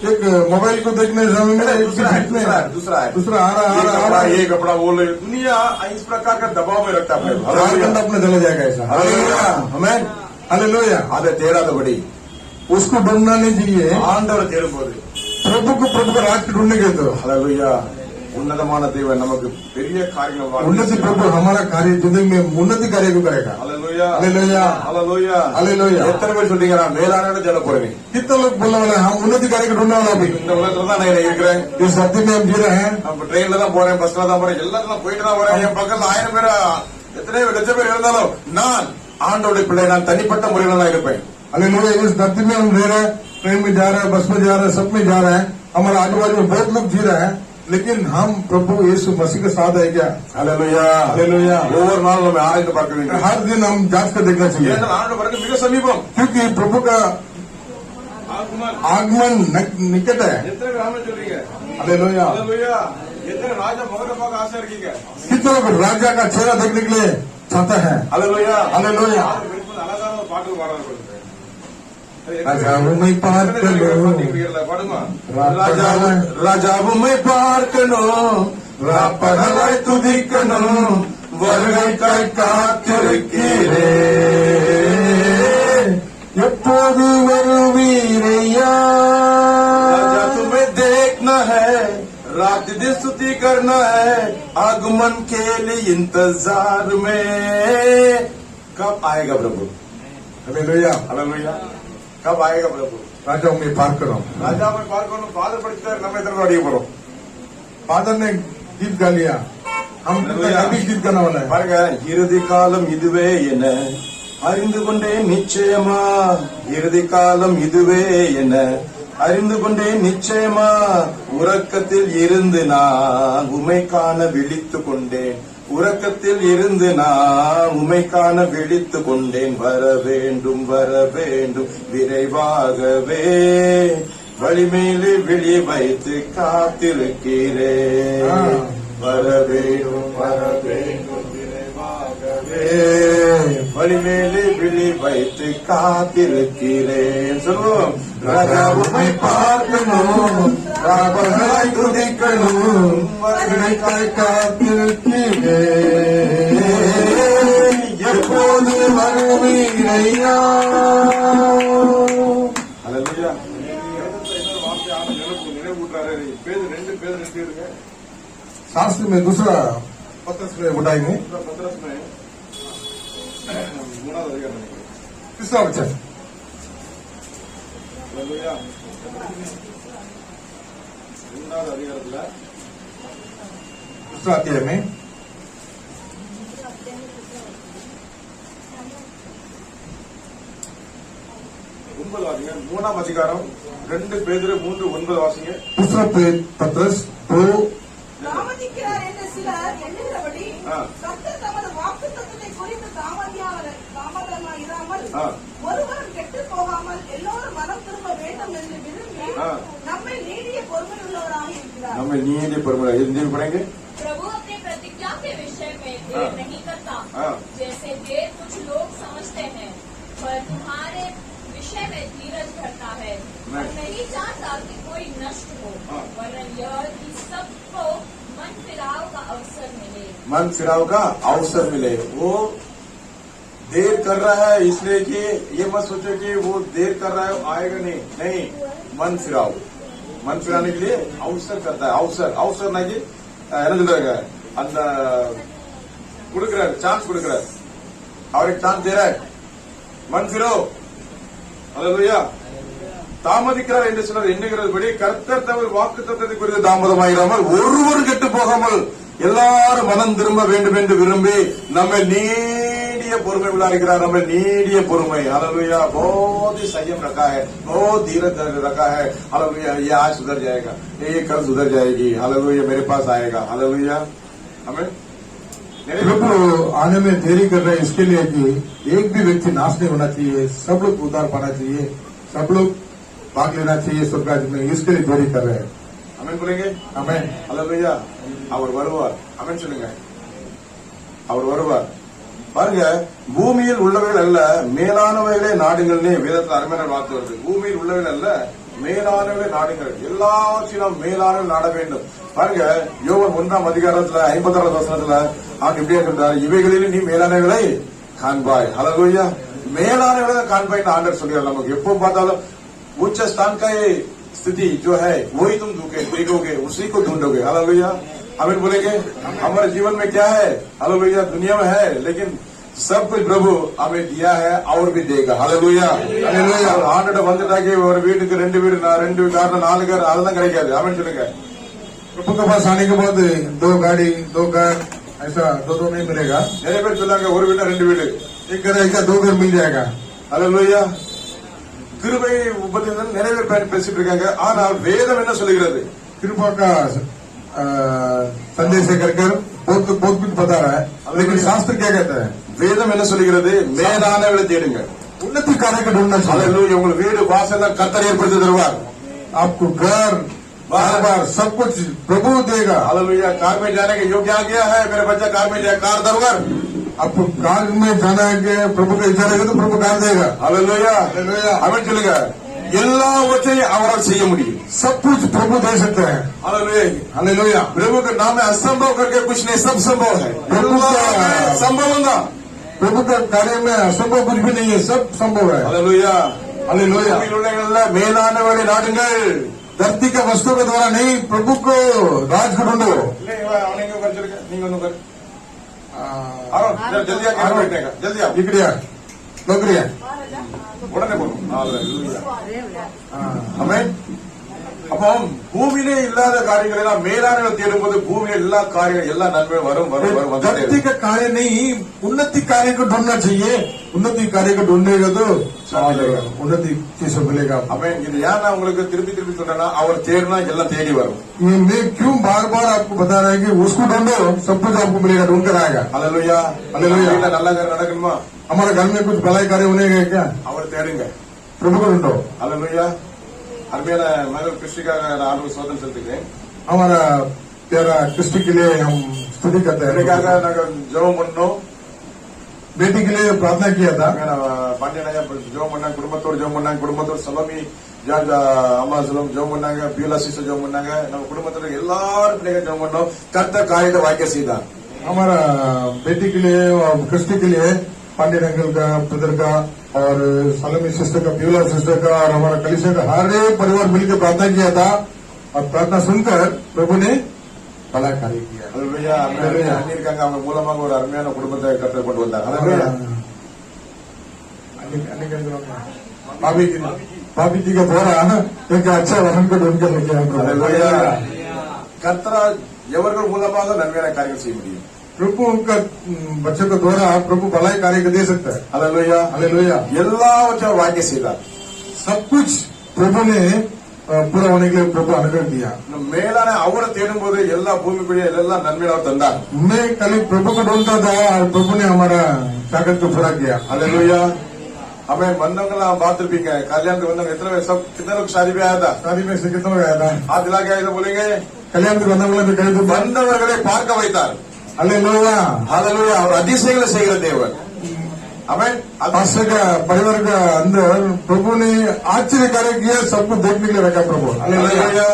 एक मोबाइल को देखने समय में एक दूसरा है, हिट में दूसरा है, दूसरा आ रहा ये आ कपड़ा, रहा ये कपड़ा बोल रहे, दुनिया इस प्रकार का दबाव में रखता है. 4 घंटा अपने चला जाएगा ऐसा। हालेलुया, हमें हालेलुया। அதை தேடாதபடி उसको ढूंढना नहीं चाहिए, ஆண்டவரை தேடும்போது प्रभु का राज को ढूंढने के तो हालेलुया, உன்னதமான தேவன் நமக்கு பெரிய காரியங்கள் उन्नति प्रभु हमारा कार्य जिंदगी में उन्नति कार्य को करेगा। Hallelujah, hallelujah, hallelujah, hallelujah. எத்தனை பேர் சொல்றீங்க நான் மேலான தேட போறேன்? कितने लोग बोलने वाले हैं हम उन्नति कार्य को ढूंढने वाला भी। இந்த உலகத்துல தான் நான் இருக்கிறேன், इस धरती में हम जी रहे हैं, நம்ம ட்ரெயின்ல தான் போறேன், பஸ்ல தான் போறேன், எல்லாத்தையும் போயிட்டு தான் வரேன். என் பக்கத்துல 1000 பேர் எத்தனை லட்சம் பேர் இருந்தாலும் நான் ஆண்டவருடைய பிள்ளை, நான் தனிப்பட்ட முறையில தான் இருப்பேன். हालेलुया। इस धरती में हम रह रहे हैं, ट्रेन में जा रहे हैं, बस में जा रहे हैं, सब में जा रहे हैं, हमारे आजू बाजू में बहुत लोग जी रहे हैं, लेकिन हम प्रभु यीशु मसीह के साथ है क्या? Hallelujah, hallelujah. ஒவ்வொரு நாளும் நம்ம ஆராய்ந்து பார்க்க வேண்டும். हर दिन हम जांच कर देखना चाहिए, ஏனென்றால் ஆண்டவர் வருகை மிக சமீபம். क्योंकि प्रभु का आगमन निकट है। எத்தனை பேர் ஆமென் சொல்றீங்க? हालेलुया। हालेलुया. எத்தனை ராஜா முகத்தை பார்க்க ஆசை இருக்கீங்க? कितने लोग राजा का चेहरा देखने के लिए चाहते हैं? Hallelujah, hallelujah. அழகான ஒரு பாட்டு பாடுறாங்க. ராஜாவுமை பார்க்கணும், பாடுமா? ராஜாவுமை பார்க்கணும், ராப்பகலாய் துதிக்கணும், வருகைக்காய் காத்திருக்கிறேன், எப்போது வருவீரையா? राजा तुम्हें देखना है, रात दिन स्तुति करना है, आगमन के लिए इंतजार में. कब आएगा प्रभु? हालेलुया। हालेलुया. कब आएगा प्रभु? ராஜாவுமை பார்க்கணும்। राजा में பார்க்கணும், ஃபாதர் படிச்சார், நம்ம எத்தனை அடிக்க போறோம்? फादर ने गीत गा लिया, हम अभी गीत गाने वाला है। பாருங்க, இறுதி காலம் இதுவே என அறிந்து கொண்டேன் நிச்சயமா, இறுதி காலம் இதுவே என அறிந்து கொண்டேன் நிச்சயமா, உறக்கத்தில் இருந்து நான் உமை காண விழித்துக் கொண்டேன், உறக்கத்தில் இருந்து நான் உமை காண விழித்துக் கொண்டேன், வர வேண்டும் விரைவாகவே, வழிமேலே விழி வைத்து காத்திருக்கிறேன், வர வேண்டும் விரைவாகவே, வழிமேலே விழி வைத்து காத்திருக்கிறேன். சொல்லுவோம், ராஜாவுமை பார்க்கணும், ராபகலாய் துதிக்கணும், வருகைக்காய் காத்திருக்கிறேன், எப்போது வருவீரையா? हालेलुया. நினைவூட்டுறாரு. பேர் 2 பேர் இருக்கு. शास्त्र में दूसरा पत्र में उठाएंगे, பத்ரஸ் में 3வது அதிகாரம். तीसरा वचन। हालेलुया. 2வது அதிகாரத்துல दूसरा अध्याय में 9 வாசிங்க. 3ஆம் அதிகாரம் 2 பேதுரு 3:9 வாசிங்க. दूसरा पत्रस 2 தாமதிக்கிறார் என்று சிலர் எண்ணுகிறபடி ஆ. கர்த்தர் தமது வாக்குத்தத்தத்தை குறித்து தாமதமாயிராமல் ஆ. ஒருவரும் கெட்டுப் போகாமல் எல்லோரும் மனம் திரும்ப வேண்டும் என்று விரும்பி ஆ. நம்மை நீடிய பொறுமையுள்ளவராக இருக்கிறார். நம்ம நீதி பெருமை எந்த படைங்க? प्रभु अपनी प्रतिज्ञा के विषय में देर हाँ। नहीं करता, हाँ। जैसे देर कुछ लोग समझते हैं, पर तुम्हारे विषय में धीरज धरता है, और नहीं चाहता ताकि कोई नष्ट हो, हाँ। वरन यह कि सबको मन फिराव का अवसर मिले। मन फिराव का अवसर मिले। वो देर कर रहा है इसलिए कि ये मत सोचो कि वो देर कर रहा है आएगा नहीं, मन फिराव, मन फिराने के लिए अवसर करता है। अवसर ना कि என்ன சொல்றாங்க, அந்த கொடுக்கிறார், சான்ஸ் கொடுக்கிறார், அவருக்கு சான்ஸ் தே ரहा है, मन फिरो। அல்லேலூயா। தாமதிக்கிறார் என்று சொன்னார் எண்ணுகிறபடி கர்த்தர் தமது வாக்குத்தத்தத்தை குறித்து தாமதமாயிராமல் ஒருவர் கெட்டு போகாமல் எல்லாரும் மனம் திரும்ப வேண்டும் என்று விரும்பி நம்ம நீடிய பொறுமை உள்ளாஇருக்கிறார்। நம்ம நீடிய பொறுமை। हालेलुया। बहुत ही संयम रखा है, बहुत धीरज रखा है। हालेलुया। ये आज सुधर जाएगा, ये कल सुधर जाएगी। हालेलुया। मेरे पास आएगा। हालेलुया। हमें प्रभु आने में देरी कर रहे हैं इसके लिए कि एक भी व्यक्ति नाश नहीं होना चाहिए, सब लोग उद्धार पाना चाहिए, सब लोग भाग लेना चाहिए स्वर्ग राज्य में, इसके लिए देरी कर रहे हैं। हमें बोलेंगे हमें हालेलुया। அவர் வருவார்। அமேன் சொல்லுங்க। அவர் வருவார்। பாருங்க, பூமியில் உள்ளவைகள் அல்ல மேலானவைகளே நாடுங்கள்னே வேதத்தில் அருமையான வார்த்தை வருது। பூமியில் உள்ளவைகள் அல்ல மேலானவைகளே நாடுங்கள், எல்லாவற்றிலும் மேலானவை நாட வேண்டும்। பாருங்க, யோவான் 1ஆம் அதிகாரத்துல 56வது வசனத்துல அவன் இப்படியே சொல்றாரு, இவைகளில் நீ மேலானவைகளை காண்பாய்। हालेलुया। மேலானவைகளை காண்பாய் ஆண்டவர் சொல்றாரு। நமக்கு எப்போ பார்த்தாலும் उच्च स्थान का ये स्थिति जो है वही तुम देखोगे, उसी को ढूंढोगे। हालेलुया। हमें बोलेंगे हमारे जीवन में क्या है, हालेलुया, दुनिया में है, लेकिन सब कुछ प्रभु हमें दिया है और भी देगा। हालेलुया। हालेलुया। ஆண்டோட வந்துட்டாக்கி ஒரு வீட்டுக்கு 2 வீடு, 2 கார், 4 கார் அதெல்லாம் கிடைக்காது। ஆமென் சொல்லுங்க। प्रभु के पास आने के बाद 2 गाड़ी 2 कार ऐसा 2 नहीं मिलेगा। நிறைய பேர் சொல்லாங்க ஒரு வீடு 2 வீடு, एक घर रहेगा 2 घर मिल जाएगा। हालेलुया। கிருபை உபதேசம் நிறைய பேர் பேசிட்டு இருக்காங்க, ஆனால் வேதம் என்ன சொல்லுகிறது? कृपा का संदेश कर बहुत कुछ बता रहा है, लेकिन शास्त्र क्या कहता है? வேதம் என்ன சொல்லுகிறது? மேலானவர்களை தேடுங்க, उन्नति कार्य का ढूंढना चाहिए। हालेलुया। உங்களுக்கு வீடு வாசல்லாம் கர்த்தர் ஏற்படுத்தி தருவார்। आपको घर बार सब कुछ प्रभु देगा। हालेलुया। कार में जाने के योग्य आ गया है, मेरे बच्चा कार में जाए, कार दरबार। आपको कार में जाना है कि प्रभु का इच्छा रहेगा तो प्रभु कार देगा। हालेलुया। हालेलुया। हमें चलेगा எல்லாவற்றையும் அவரால் செய்ய முடியும்। सब कुछ प्रभु दे सकते हैं। हालेलुया। हालेलुया। प्रभु के नाम में असंभव करके कुछ नहीं, सब संभव है। प्रभु का संभव होगा। प्रभु का कार्य में असंभव कुछ भी नहीं है, सब संभव है। हालेलुया। हालेलुया। மேலானவர்களை நாடுங்கள், धरती के वस्तु के द्वारा नहीं, प्रभु को राज को ढूंढो। அவனைங்க உட்கார்ந்திருக்க, நீங்க ஒண்ணு உட்காரு। जल्दी आके बैठेगा, जल्दी आओ, डिग्रिया नौकरिया உடனே போகணும்। हालेलुया। ஆமென்। அப்போ பூமியிலே இல்லாத காரியங்கள் எல்லாம் மேலானவர்களை தேடும்போது பூமியில எல்லா காரியங்கள் எல்லா நன்மை வரும் வரும் வரும் வந்துட்டே धरती இருக்கும்। का कार्य नहीं, उन्नति कार्य को ढूंढना चाहिए। उन्नति कार्य को ढूंढेगा तो उन्नति चीज मिलेगा। ஆமென்। இது ஏன் நான் உங்களுக்கு திருப்பி திருப்பி சொல்றேன்னா, அவர் தேடினா எல்லாம் தேடி வரும்। ये मैं क्यों बार बार आपको बता रहा है कि उसको ढूंढो, सब कुछ आपको मिलेगा, ढूंढ कर आएगा। हालेलुया। हालेलुया। வீட்டுல நல்ல காரியம் நடக்கணுமா, हमारे घर में कुछ भलाई कार्य होने गए क्या, அவர் தேடுங்க। प्रभु को ढूंढो। हालेलुया। அருமையான மகள் கிறிஸ்டிக்காக நான் ஆண்டு சோதனை செலுத்துகிறேன்। हमारा प्यारा कृष्ण के लिए हम स्तुति करते எனக்காக हैं। நாங்க ஜெபம் பண்ணோம்। बेटी के लिए प्रार्थना किया था। பாண்டியனையா ஜெபம் பண்ணாங்க, குடும்பத்தோடு ஜெபம் பண்ணாங்க, குடும்பத்தோடு சலமி ஜார்ஜ் அம்மா செல்வம் ஜெபம் பண்ணாங்க, பியூலா சிஸ்டர் ஜெபம் பண்ணாங்க, நம்ம குடும்பத்தோட எல்லாரும் பிள்ளைங்க ஜெபம் பண்ணோம்। கர்த்தர் காரியத்தை வாய்க்க செய்தார்। हमारा बेटी के लिए और कृष्ण के लिए पांडेय अंकल का, ब्रदर का और सलमी सिस्टर का, प्यूला सिस्टर का और हमारा कलिसिया का हर एक परिवार मिलकर प्रार्थना किया था, और प्रार्थना सुनकर प्रभु ने भला कार्य किया। हालेलुया। அன்னிருக்காங்க, அவங்க மூலமாக ஒரு அருமையான குடும்பத்தை கர்த்தர் கொண்டு வந்தார்। हालेलुया। भाभी जी का द्वारा एक अच्छा वहन को ढूंढ कर लेके आए। हालेलुया। கர்த்தரா எவர்கள் மூலமாக நன்மையான காரியம் செய்ய முடியும்? प्रभु का बच्चों के द्वारा प्रभु भलाई कार्य को दे सकता है। हालेलुया। हालेलुया। எல்லாவற்றையும் வாய்க்க செய்தார்। सब कुछ प्रभु ने पूरा होने के लिए प्रभु अनुग्रह दिया। மேலான அவரை தேடும் போது எல்லா பூமிக்குரிய எல்லா நன்மையும் அவர் தந்தார்। मैं कल प्रभु को ढूंढता था और प्रभु ने हमारा ताकत को पूरा किया। हालेलुया। हमें வந்தவங்கலாம் பார்த்திருப்பீங்க, கல்யாணத்துக்கு வந்தவங்க எத்தனை பேர், सब कितने लोग शादी पे आया था? शादी में से कितना गया था? हाथ दिला के आए तो बोलेंगे कल्याण के बंधुओं में कहे तो வந்தவர்களை பார்க்க வைத்தார்। हालेलुया। हालेलुया। அவர் அதிசயங்களை செய்கிற தேவன்। अमेन पास्टर का परिवार का अंदर प्रभु ने आश्चर्य कार्य किया, सबको देखने के लिए रखा प्रभु। அல்லேலூயா.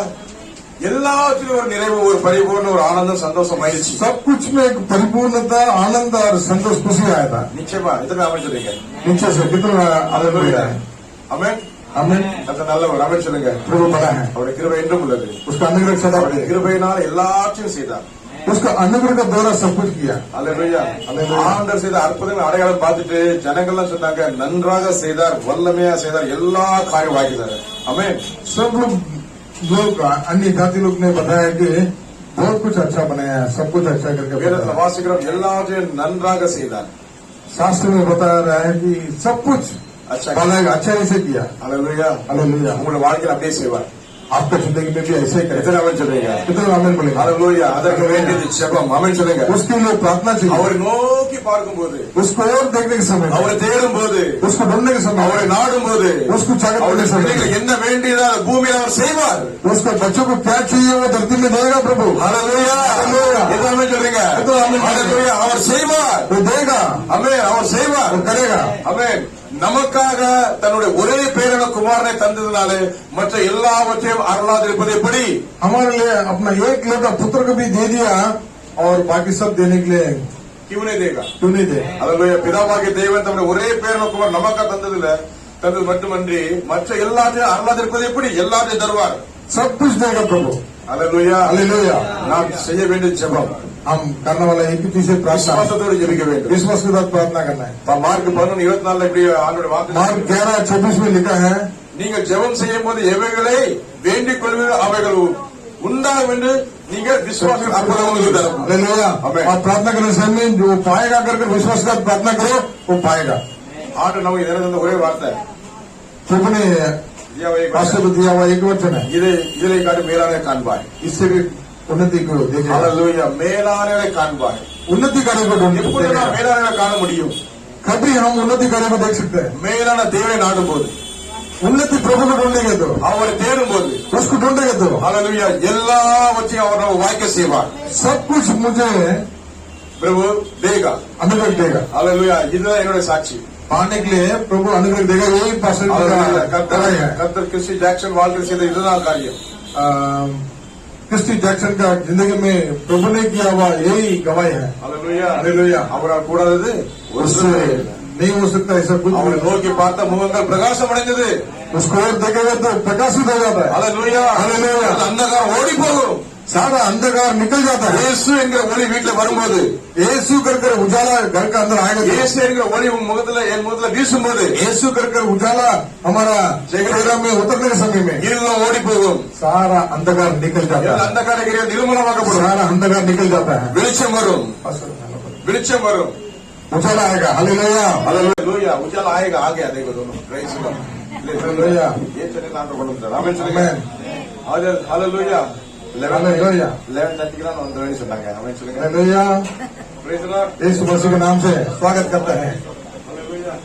எல்லாவற்றிலும் ஒரு நிறைவு, ஒரு பரிபூர்ண, ஒரு ஆனந்தம், சந்தோஷம் ஆயிடுச்சு. सब कुछ में एक परिपूर्णता, आनंद और संतोष खुशी आया था। நிச்சயமா எத்தனை அமேன் சொல்றீங்க? नीचे से कितना அல்லேலூயா. அமேன். हमें அது நல்லவர். அமேன் சொல்லுங்க. प्रभु बड़ा है, அவருடைய கிருபை என்றும் உள்ளது. उसका अनुग्रह सदा அவருடைய கிருபையினால் எல்லாவற்றையும் செய்தார். उसका अनुग्रह का द्वारा सब कुछ किया। அல்லேலூயா. அல்லேலூயா. ஆண்டவர் செய்த அற்புதங்கள் அடையாளம் பார்த்துட்டு ஜனங்கள்லாம் சொன்னாங்க, நன்றாக செய்தார், வல்லமையா செய்தார், எல்லா காரியம் வாங்கினார். அமேன். सब लोग अन्य जाति लोग ने बताया कि बहुत कुछ अच्छा बनाया है, सब कुछ अच्छा करके வேதத்துல बताया। வாசிக்கிறோம், எல்லாவற்றையும் நன்றாக செய்தார். शास्त्र में बता रहा है कि सब कुछ अच्छा अच्छाई से किया। அல்லேலூயா. हालेलुया। உங்களுடைய வாழ்க்கையில் அப்படியே செய்வார். आपका जिंदगी में भी ऐसे ही करे। எத்தனை அமேன் சொல்றீங்க? कितना आमीन बोलेंगे? அல்லேலூயா. அதற்கு வேண்டியது ஜெபம். அமேன் சொல்லுங்க. उसके लिए प्रार्थना चाहिए, அவரை நோக்கி பார்க்கும்போது, उसको और देखने के समय, அவரை தேடும் போது, उसको ढूंढने के समय, அவரை நாடும் போது, उसको चाकत करने அவருடைய के समय, பிள்ளைகள் என்ன வேண்டியதோ அதை பூமியில் அவர் செய்வார். उसके बच्चों को क्या चाहिए वो धरती में देगा प्रभु। அல்லேலூயா. அல்லேலூயா. எத்தனை அமேன் சொல்றீங்க? எத்தனை ஆமென் சொல்றீங்க? அல்லேலூயா. அவர் செய்வார். वो देगा, அமேன். அவர் செய்வார். वो करेगा। அமேன். நமக்காக தன்னுடைய ஒரே பேரான குமாரனை தந்ததுனாலே மற்ற எல்லாவற்றையும் அருளாதிருப்பது எப்படி? हमारे लिए अपना एक लड़का पुत्र को भी दे दिया और बाकी सब देने के लिए क्यों नहीं देगा? क्यों नहीं दे? அல்லேலூயா. பிதாவாகிய தேவன் தம்முடைய ஒரே பேரான குமாரன் நமக்காக தந்தது மட்டுமன்றி மற்ற எல்லாத்தையும் அருளாதிருப்பது எப்படி? எல்லாத்தையும் தருவார். सब कुछ देगा प्रभु। அல்லேலூயா. हालेलुया। நாம் செய்ய வேண்டிய ஜெபம் हम करने वाला एक ही चीज से प्रार्थना, விசுவாசத்தோடு ஜெபிக்க வேண்டும். विश्वास के साथ प्रार्थना करना है। மார்க் 11:24 இப்படி ஆண்டவருடைய मार्क வார்த்தை, 11:26 में लिखा है, நீங்கள் ஜெபம் செய்யும் போது எவைகளை வேண்டிக் கொள்வீர்கள் அவைகள் உண்டாகும் என்று நீங்கள் விசுவாசம் அற்புதங்களுக்கு தரும். हालेलुया। आमेन। और प्रार्थना करने से में जो पाएगा करके विश्वास के साथ प्रार्थना करो वो पाएगा। ஆண்டு நமக்கு எனக்கு ஒரே வார்த்தை, प्रभु ने पास्टर को दिया हुआ एक वचन है, இதிலே காட்டு மேலான காண்பாய். इससे भी उन्नति को देखेगा। அல்லேலூயா. மேலான காண்பாய். उन्नति कार्य को எப்பொழுது நாம் ढूंढेगा। மேலான காண முடியும்? कभी हम उन्नति कार्य को देख सकते हैं। மேலான தேவை நாடும் போது, उन्नति प्रभु को ढूंढेंगे तो, அவரை தேடும் போது, उसको ढूंढेंगे तो அல்லேலூயா, எல்லாவற்றையும் அவர் நம்ம வாய்க்க செய்வார். सब कुछ मुझे பிரபு தேகா. अनुग्रह देगा। அல்லேலூயா. இதுதான் என்னுடைய சாட்சி. पाने के लिए प्रभु अनुग्रह देगा। यही पास्टर அல்லேலூயா. का गवाही है। கர்த்தர் கிறிஸ்டி ஜாக்சன் வாழ்க்கை செய்த இதுதான் காரியம். क्रिस्टी जैक्सन का जिंदगी में प्रभु ने किया हुआ यही गवाही है। அல்லேலூயா. हालेलुया। அவரால் கூடாதது ஒரு उससे नहीं हो सकता ऐसा कुछ। அவரை நோக்கி பார்த்த முகங்கள் பிரகாசம் அடைந்தது. उसको और देखेगा तो प्रकाशित हो जाता है। அல்லேலூயா. அல்லேலூயா. அந்தகாரம் ஓடி போகும். सारा अंधकार निकल जाता है। இயேசு என்கிற ஒளி வீட்டுல வரும்போது, यीशु कर उजाला घर का अंदर आएगा। இயேசு என்கிற ஒளி உன் முகத்துல என் முகத்துல வீசும்போது, यीशु कर उजाला हमारा चेहरा में उतरने के समय में இருளும் ஓடி போகும். सारा अंधकार निकल जाता है। अंधकार निर्मूलமாக்கப்படும். सारा अंधकार निकल जाता है। வெளிச்சம் வரும். வெளிச்சம் வரும். उजाला आएगा। हालेलुया। அல்லேலூயா. உஜாலா ஆயேगा. ஆगे देखो दोनों प्रेज द हालेलुया। ये चले नाम கொண்டு வந்தார். ஆமென் சொல்லுங்க. आमेन। ஹalleluya. हालेलुया। 11:30 க்கு வந்து வந்து சொன்னாங்க. ஆமென் சொல்லுங்க. Hallelujah. Praise the lord. Yeshu Masih के नाम से स्वागत करते हैं। ஹalleluya.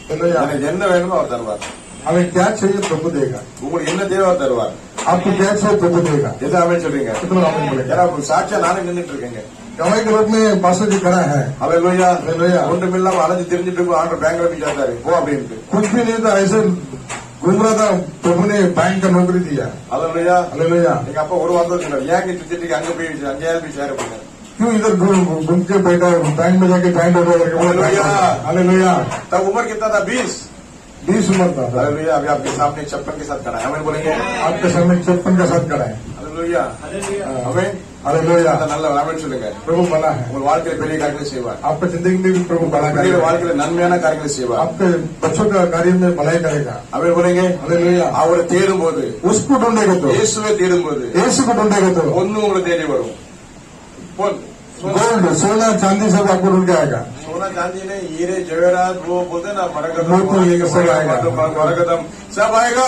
हालेलुया। எனக்கு என்ன வேணுமோ அவர் தருவார். हमें क्या चाहिए प्रभु देगा। உங்களுக்கு என்ன தேவை அவர் தருவார். आपको क्या चाहिए प्रभु देगा। எது ஆமென் சொல்றீங்க? कितना आमीन बोलेगा। ஏன்னா சாட்சியா நானே நின்னுட்டு இருக்கேங்க. गवाही के रूप में पास्टर जी खड़ा है। ஹalleluya. हालेलुया। ஒன்றுமில்லாம அலைஞ்சு திரிஞ்சிட்டு இருக்கும். ஆண்டவர் பேங்க்ல போய் சேர்த்தாரு. போ அப்படின்ட்டு. कुछ भी नहीं था, ऐसे घूम रहा था, प्रभु ने बैंक का नौकरी दिया। ஹalleluya. हालेलुया। எங்க அப்பா ஒரு வாரம் சொன்னார், ஏன் நீ திட்டிட்டு அங்க போய் அங்கேயாவது போய் சேர போங்க. क्यों इधर घूम के बैठा है, बैंक में जाके ज्वाइंट हो हालेलुया। गया। हालेलुया। तब उम्र कितना था? 20 उम्र था। हालेलुया। अभी आपके सामने 56 के साथ खड़ा है. हमें बोलेंगे आपके सामने 56 का साथ खड़ा है। हालेलुया. हमें हालेलुया। நல்ல ஆமென் சொல்லுங்க. प्रभु बड़ा है। உங்கள் வாழ்க்கையில பெரிய காரியங்களை செய்வார். आपका जिंदगी में भी प्रभु बड़ा பெரிய करेगा। வாழ்க்கையில நன்மையான காரியங்களை செய்வார். आपके बच्चों का कार्य में भलाई करेगा। हमें बोलेंगे हालेलुया। அவரை தேடும் போது, उसको ढूंढेगा तो, இயேசுவை தேடும் போது यीशु को ढूंढेगा तो பொண்ணு உங்களை தேடி வரும். பொன் गोल्ड, सोना चांदी सब आपको ढूंढ के आएगा। सोना चांदी नहीं, हीरे जवेरात वो बोलते ना, वो तो ये सब आएगा। मरकदम सब आएगा.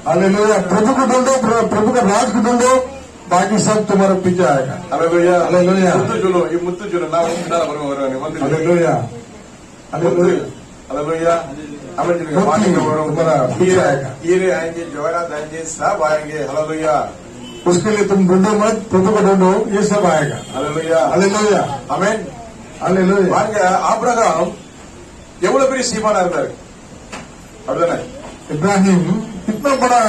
हालेलुया। प्रभु को ढूंढो, प्रभु का राज को ढूंढो, बाकी सब तुम्हारे पीछे आएगा। हालेलुया. हालेलुया। முத்து ஜுலு ಈ ಮುತ್ತು ಜುಲು ನಾವು ಮುಂದಾಲ வருவாங்க வந்து हालेलुया। हालेलुया। हालेलुया. हमें जिनके मुत्ती पानी में वरों तुम्हारा पीछे आएगा। हीरे आएंगे, जवाहरात आएंगे, सब आएंगे. हालेलुया. उसके लिए तुम ढूंढो मत, प्रभु को ढूंढो, ये सब आएगा। हालेलुया. हालेलुया। आमेन. हालेलुया பாருங்க ஆபிரகாம் எவ்வளவு பெரிய சீமானா இருந்தாரு அப்படிதானே? इब्राहिम कितना बड़ा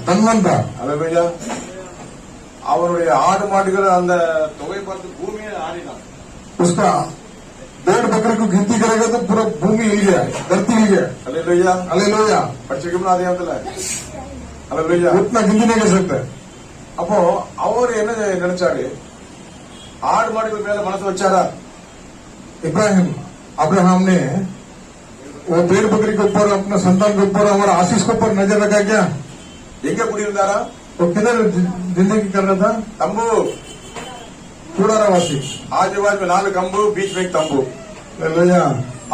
धनवान था। அல்லேலூயா. அவருடைய ஆடு மாடுகள் அந்த தொகை பார்த்து பூமியை ஆடினான். उसका भेड़ बकरी को गिनती करेगा तो पूरा भूमि हिल गया, धरती हिल गया। அல்லேலூயா. हालेलुया படிச்சிருக்கோம்னா அதிகாரத்துல அல்லேலூயா. उतना गिनती नहीं कर सकते। அப்போ அவர் என்ன நினைச்சாரு? ஆடு மாடுகள் மேல மனசு வச்சாரா? इब्राहिम अब्राहम ने वो भेड़ बकरी के ऊपर, अपना संतान के ऊपर, हमारा आशीष के ऊपर नजर रखा क्या? எங்க குடியிருந்தாரா? वो किधर जिंदगी कर रहा था? तंबू, चूड़ारावासी। आजू बाजू में 4 कम्बू, बीच में एक तंबू। हालेलुया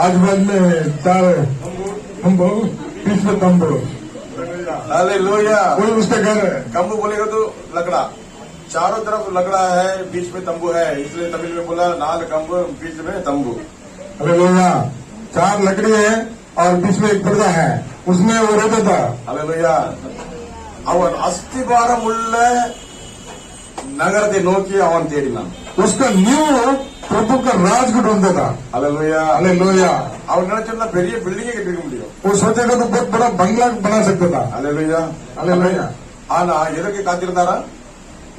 आजू बाजू में 4 तंबू, बीच में तंबू। हालेलुया. वही उसका घर है। कम्बू बोलेगा तो लकड़ा, चारों तरफ लकड़ा है, बीच में तंबू है, इसलिए तमिल में बोला 4 कम्बू, बीच में तंबू. हालेलुया 4 लकड़ी है और बीच में एक पर्दा है, उसमें वो रहता था। हालेलुया. அவன் அஸ்திபாரம் உள்ள நகரத்தை நோக்கி அவன் தேடினான். उसका न्यू प्रभु का राज को ढूंढता था। हालेलुया. हालेलुया அவன் நினைச்சிருந்தா பெரிய பில்டிங்கே கட்டிருக்க முடியும். वो सोचेगा तो बहुत बड़ा बंगला बना सकता था। हालेलुया. हालेलुया ஆனா எதற்கு காத்திருந்தாரா?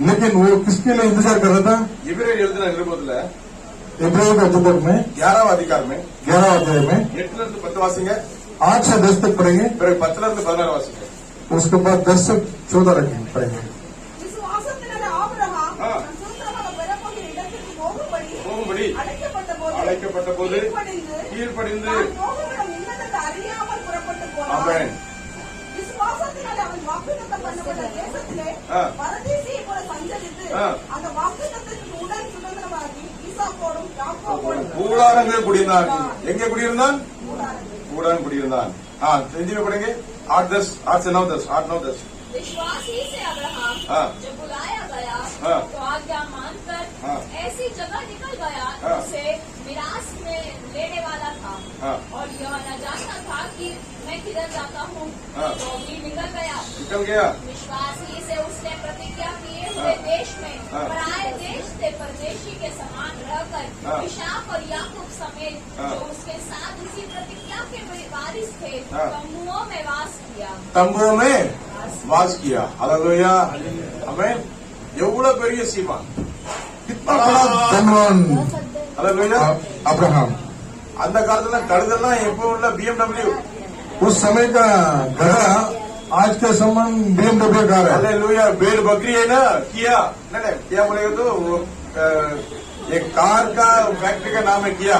लेकिन वो किसके लिए इंतजार कर रहा था? இபிரேயர் எழுதின நிருபத்துல इब्राहिम का पुस्तक में 11வது அதிகாரம் 11 अध्याय में 8 ல இருந்து 10 வாசிங்க, 8 से 10 तक पढ़ेंगे, பிறகு 10 ல இருந்து 16 வாசிங்க. उसके बाद 10 से 14 पढ़ेंगे। விசுவாசத்தினாலே ஆபிரகாம் ஆ. தன் சுதந்திரமாக பெறப்போகிற இடத்திற்கு போகும்படி அழைக்கப்பட்ட அழைக்கப்பட்ட போது கீழ்ப்படிந்து கீழ்ப்படிந்து தான் போகுமிடம் இன்னதென்று அறியாமல் புறப்பட்டு போனான். ஆமென். விசுவாசத்தினாலே அவன் வாக்குத்தத்தம் பண்ணப்பட்ட தேசத்திலே ஆ. பரதேசியைப் போல சஞ்சரித்து ஆ. அந்த வாக்குத்தத்தத்துக்கு உடன் சுதந்திரமாகி ஈசாக்கோடும் யாக்கோபோடும் கூடாரங்களில் குடியிருந்தான். எங்கே குடியிருந்தான்? கூடாரங்கள். கூடாரம் குடியிருந்தான். हिंदी में पढ़ेंगे 8 से 9 10. विश्वास ही से अब्राहम हाँ. जब बुलाया गया हाँ. तो आज्ञा मानकर हाँ. ऐसी जगह निकल गया हाँ. उसे मिरास में लेने वाला था हाँ. और यह न जानता था कि मैं किधर जाता हूँ। हाँ. तो भी निकल गया। निकल गया. विश्वास ही से उसने प्रतिज्ञा किए हुए हाँ. देश में हाँ. पराये देश से परदेशी के समान रहकर हाँ. इशाक और याकूब समेत हाँ. जो उसके साथ उसी प्रतिज्ञा के वारिस थे हाँ. तम्बुओं में वास किया। तंबुओं में वास किया. हालेलुया. आमेन. எவ்வளவு பெரிய சீமான், कितना बड़ा धनवान हालेलुया. अब्राहम। அந்த காலத்துல கழுதெல்லாம் எப்போ உள்ள BMW. उस समय का गधा आज के समान BMW कार है। हालेलुया. भेड़ बकरी है ना, किया नहीं क्या बोलेगा तो वो, एक कार का फैक्ट्री का नाम है किया.